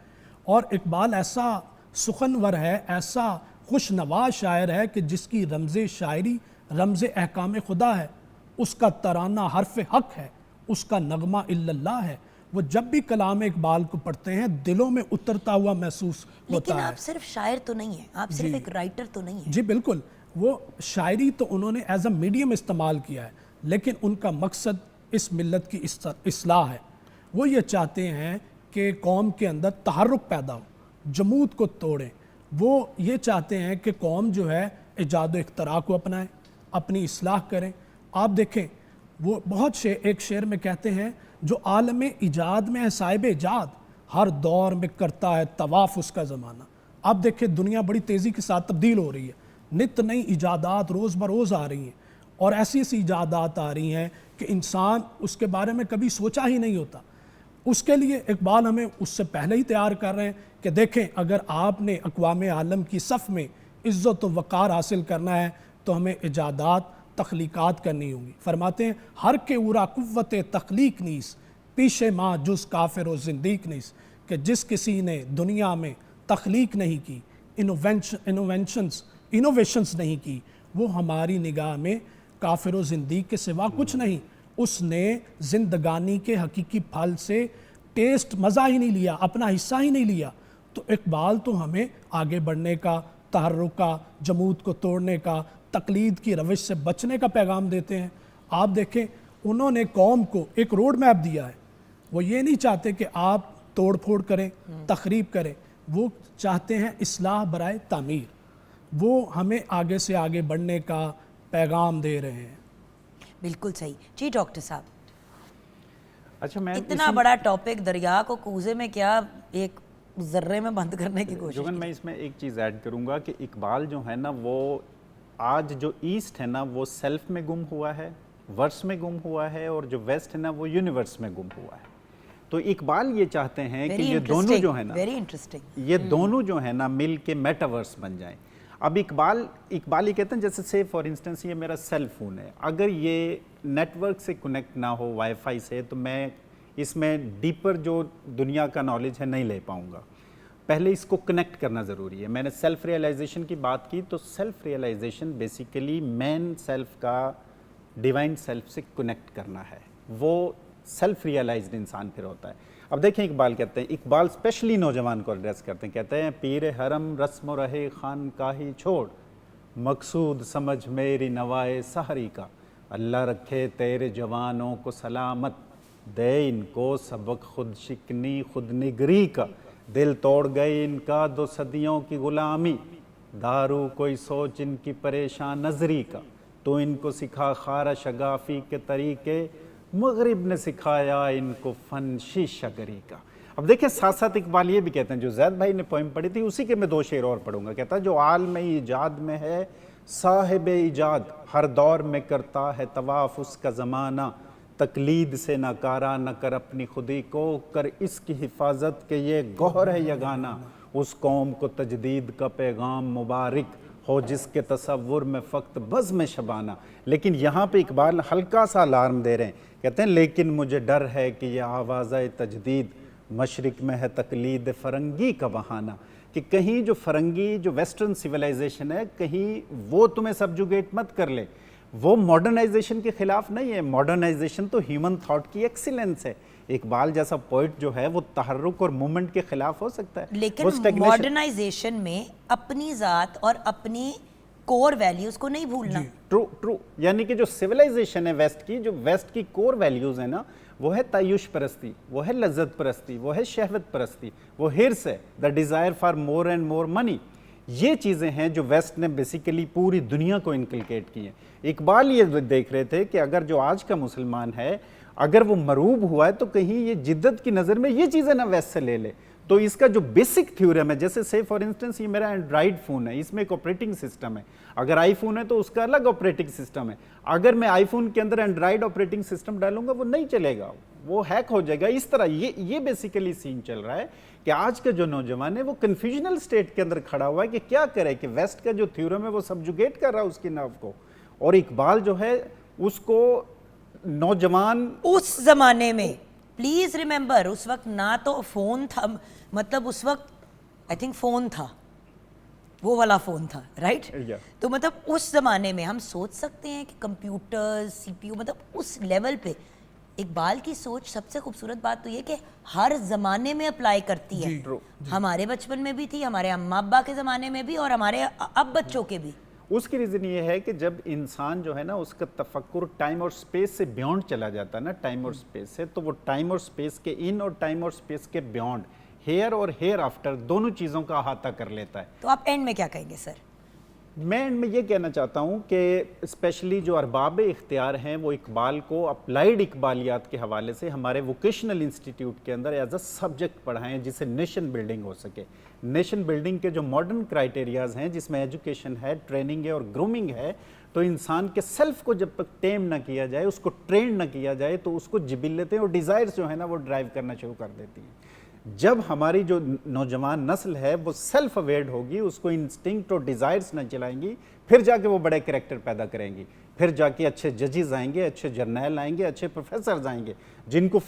और इकबाल ऐसा सुखनवर है, ऐसा खुश नवाज शायर है कि जिसकी रमज़ शायरी रमज़ अहकाम खुदा है, उसका तराना हर्फ हक है, उसका नगमा इल्लल्लाह है। वो जब भी कलाम इकबाल को पढ़ते हैं दिलों में उतरता हुआ महसूस होता लेकिन है। आप सिर्फ शायर तो नहीं है, आप सिर्फ एक राइटर तो नहीं है। जी बिल्कुल, वो शायरी तो उन्होंने एज अ मीडियम इस्तेमाल किया है, लेकिन उनका मकसद इस मिल्लत की इस्लाह है। वो ये चाहते हैं कि कौम के अंदर तहर्रुक पैदा हो, जमूद को तोड़ें। वो ये चाहते हैं कि कौम जो है इजाद इख्तरा को अपनाएं, अपनी इस्लाह करें। आप देखें वो बहुत एक शेर में कहते हैं, जो आलम इजाद में है साहिब इजाद, हर दौर में करता है तवाफ़ उसका ज़माना। आप देखें दुनिया बड़ी तेज़ी के साथ तब्दील हो रही है, नित नई इजादात रोज़ बरोज़ आ रही हैं और ऐसी ऐसी इजादात आ रही हैं कि इंसान उसके बारे में कभी सोचा ही नहीं होता। उसके लिए इकबाल हमें उससे पहले ही तैयार कर रहे हैं कि देखें अगर आपने अक़वाम आलम की सफ़ में इज़्ज़त व वक़ार हासिल करना है तो हमें इजादात तख्लीक़ात करनी होंगी। फरमाते हैं, हर के उरा कुव्वत तख्लीक नीस, पीछे माँ जुज़ काफ़िर व ज़िंदीक नीस, कि जिस किसी ने दुनिया में तख्लीक नहीं की, इनोवेशंस नहीं की, वो हमारी निगाह में काफिर व ज़िंदीक के सिवा कुछ नहीं। उसने ज़िंदगानी के हकीकी फल से टेस्ट, मज़ा ही नहीं लिया, अपना हिस्सा ही नहीं लिया। तो इकबाल तो हमें आगे बढ़ने का, तहर्रुक का, जमूद को तोड़ने का, तकलीद की रविश से बचने का पैगाम देते हैं। आप देखें उन्होंने कौम को एक रोड मैप दिया है। वो ये नहीं चाहते कि आप तोड़ फोड़ करें, तखरीब करें, वो चाहते हैं इस्लाह बराए तामीर। वो हमें आगे से आगे बढ़ने का पैगाम दे रहे हैं। बिल्कुल सही जी डॉक्टर साहब। अच्छा, मैं इतना बड़ा टॉपिक, दरिया को कूजे में क्या एक जर्रे में बंद करने की कोशिश जोगन, की। मैं इसमें एक चीज़ ऐड करूंगा कि इकबाल जो है ना, वो आज जो ईस्ट है ना वो सेल्फ में गुम हुआ है, वर्स में गुम हुआ है, और जो वेस्ट है ना वो यूनिवर्स में गुम हुआ है। तो इकबाल ये चाहते हैं कि ये दोनों जो है ना, वेरी इंटरेस्टिंग, ये दोनों जो है ना मिल के मेटावर्स बन जाएं। अब इकबाल ये कहते हैं, जैसे से फॉर इंस्टेंस ये मेरा सेल फोन है, अगर ये नेटवर्क से कनेक्ट ना हो वाईफाई से, तो मैं इसमें डीपर जो दुनिया का नॉलेज है नहीं ले पाऊंगा। पहले इसको कनेक्ट करना ज़रूरी है। मैंने सेल्फ रियलाइजेशन की बात की, तो self realisation basically man self का डिवाइन सेल्फ से कनेक्ट करना है, वो सेल्फ रियलाइज्ड इंसान फिर होता है। अब देखें, इकबाल कहते हैं, इकबाल स्पेशली नौजवान को एड्रेस करते हैं, कहते हैं पीर हरम रस्म रहे खान काही छोड़, मकसूद समझ मेरी नवाए सहरी का, अल्लाह रखे तेरे जवानों को सलामत, दे इनको सबक खुद शिकनी खुद निगरी का, दिल तोड़ गई इनका 2 सदियों की गुलामी, दारू कोई सोच इनकी परेशान नजरी का, तो इनको सिखा खारा शगाफी के तरीके, मगरिब ने सिखाया इनको फन शीशगरी का। अब देखिए, साथ साथ इकबाल ये भी कहते हैं, जो जैद भाई ने पोइम पढ़ी थी उसी के मैं 2 शेर और पढ़ूंगा। कहता है, जो आलम ईजाद में है साहिब ईजाद, हर दौर में करता है तवाफ उसका ज़माना, तकलीद से नकारा न कर अपनी खुदी को, कर इसकी हिफाजत के ये गौहर है यगाना, उस कौम को तजदीद का पैगाम मुबारक हो जिसके तसव्वुर में फ़क्त बज़ में शबाना। लेकिन यहाँ पे इकबाल हल्का सा अलार्म दे रहे हैं, कहते हैं लेकिन मुझे डर है कि यह आवाज़ तजदीद मशरिक में है तकलीद फ़रंगी का बहाना, कि कहीं जो फ़रंगी जो वेस्टर्न सिविलाइजेशन है, कहीं वो तुम्हें सब्जुगेट मत कर ले। वो मॉडर्नाइजेशन के खिलाफ नहीं है, मॉडर्नाइजेशन तो ह्यूमन थॉट की एक्सीलेंस है। इकबाल जैसा पोइट जो है वो तहर्रुक और मूवमेंट के खिलाफ हो सकता है, लेकिन मॉडर्नाइजेशन में अपनी ज़ात और अपनी कोर वैल्यूज को नहीं भूलना। ट्रू, यानी कि जो सिविलाइजेशन है वेस्ट की, जो वेस्ट की कोर वैल्यूज है ना, वो है तायुश परस्ती, वो है लज्जत परस्ती, वो है शहवत परस्ती, वो हिर्स है, the desire for more and more money. ये चीज़ें हैं जो वेस्ट ने बेसिकली पूरी दुनिया को इनकलकेट की हैं। इकबाल ये देख रहे थे कि अगर जो आज का मुसलमान है, अगर वो मरूब हुआ है, तो कहीं ये जिद्दत की नज़र में ये चीज़ें ना वेस्ट से ले ले। तो इसका जो बेसिक थ्योरम है, जैसे से फॉर इंस्टेंस ये मेरा एंड्रॉइड फ़ोन है, इसमें एक ऑपरेटिंग सिस्टम है, अगर आईफोन है तो उसका अलग ऑपरेटिंग सिस्टम है। अगर मैं आईफोन के अंदर एंड्रॉइड ऑपरेटिंग सिस्टम डालूंगा वो नहीं चलेगा, वो हैक हो जाएगा। इस तरह ये बेसिकली सीन चल रहा है कि आज का जो नौजवान है वो कन्फ्यूजनल स्टेट के अंदर खड़ा हुआ है कि क्या करे, कि वेस्ट का जो थ्योरम है वो सब्जुगेट कर रहा है उसकी नर्व को, और इकबाल जो है उसको नौजवान उस जमाने में, प्लीज रिमेंबर, उस वक्त ना तो फोन था, मतलब उस वक्त आई थिंक फोन था, वो वाला फोन था, राइट? Yeah. तो मतलब उस जमाने में हम सोच सकते हैं कि कंप्यूटर, सीपीयू, मतलब उस लेवल पे इकबाल की सोच, सबसे खूबसूरत बात तो ये कि हर जमाने में अप्लाई करती है। हमारे बचपन में भी थी, हमारे अम्मा अब्बा के ज़माने में भी, और हमारे अब बच्चों के भी। उसकी रीज़न ये है कि जब इंसान जो है ना उसका तफक्कुर टाइम और स्पेस से बियॉन्ड चला जाता है ना, टाइम और स्पेस से, तो वो टाइम और स्पेस के इन और टाइम और स्पेस के बियॉन्ड, हेयर और हेयर आफ्टर, दोनों चीज़ों का अहाता कर लेता है। तो आप एंड में क्या कहेंगे सर? मैं एंड में ये कहना चाहता हूँ कि स्पेशली जो अरबाब इख्तियार हैं वो इकबाल को अप्लाइड इकबालियात के हवाले से हमारे वोकेशनल इंस्टीट्यूट के अंदर एज अ सब्जेक्ट पढ़ाएं, जिससे नेशन बिल्डिंग हो सके। नेशन बिल्डिंग के जो मॉडर्न क्राइटेरियाज हैं, जिसमें एजुकेशन है, ट्रेनिंग है और ग्रूमिंग है, तो इंसान के सेल्फ को जब तक टेम ना किया जाए, उसको ट्रेन ना किया जाए, तो उसको जिबिल्लतें और डिज़ायर्स जो है ना वो ड्राइव करना शुरू कर देती हैं। जब हमारी जो नौजवान नस्ल है वो सेल्फ अवेयर होगी, उसको इंस्टिंक्ट और डिज़ायर्स न चलाएंगी, फिर जाके वो बड़े कैरेक्टर पैदा करेंगी, फिर जाके अच्छे जजेस आएंगे, अच्छे जर्नल आएंगे, अच्छे प्रोफेसर्स आएंगे, जिनको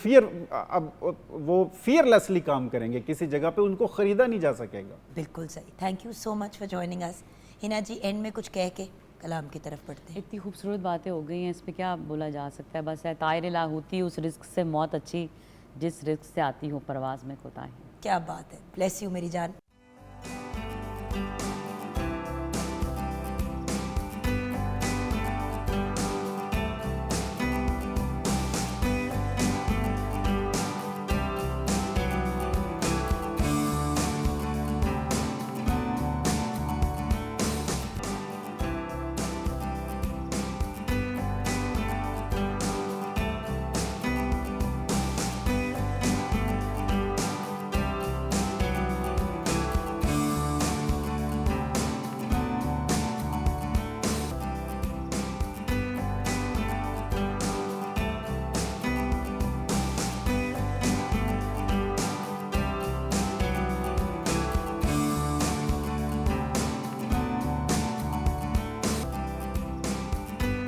अब वो फियरलेसली काम करेंगे, किसी जगह पे उनको ख़रीदा नहीं जा सकेगा। बिल्कुल सही। Thank you so much for joining us. Hina ji, end में कुछ कह के कलाम की तरफ बढ़ते हैं। इतनी खूबसूरत बातें हो गई हैं, इस पर क्या बोला जा सकता है। बस है तायर लाहूती, उस रिस्क से मौत अच्छी जिस रिस्क से आती हो परवाज़ में कोताही। क्या बात है, ब्लेस यू मेरी जान।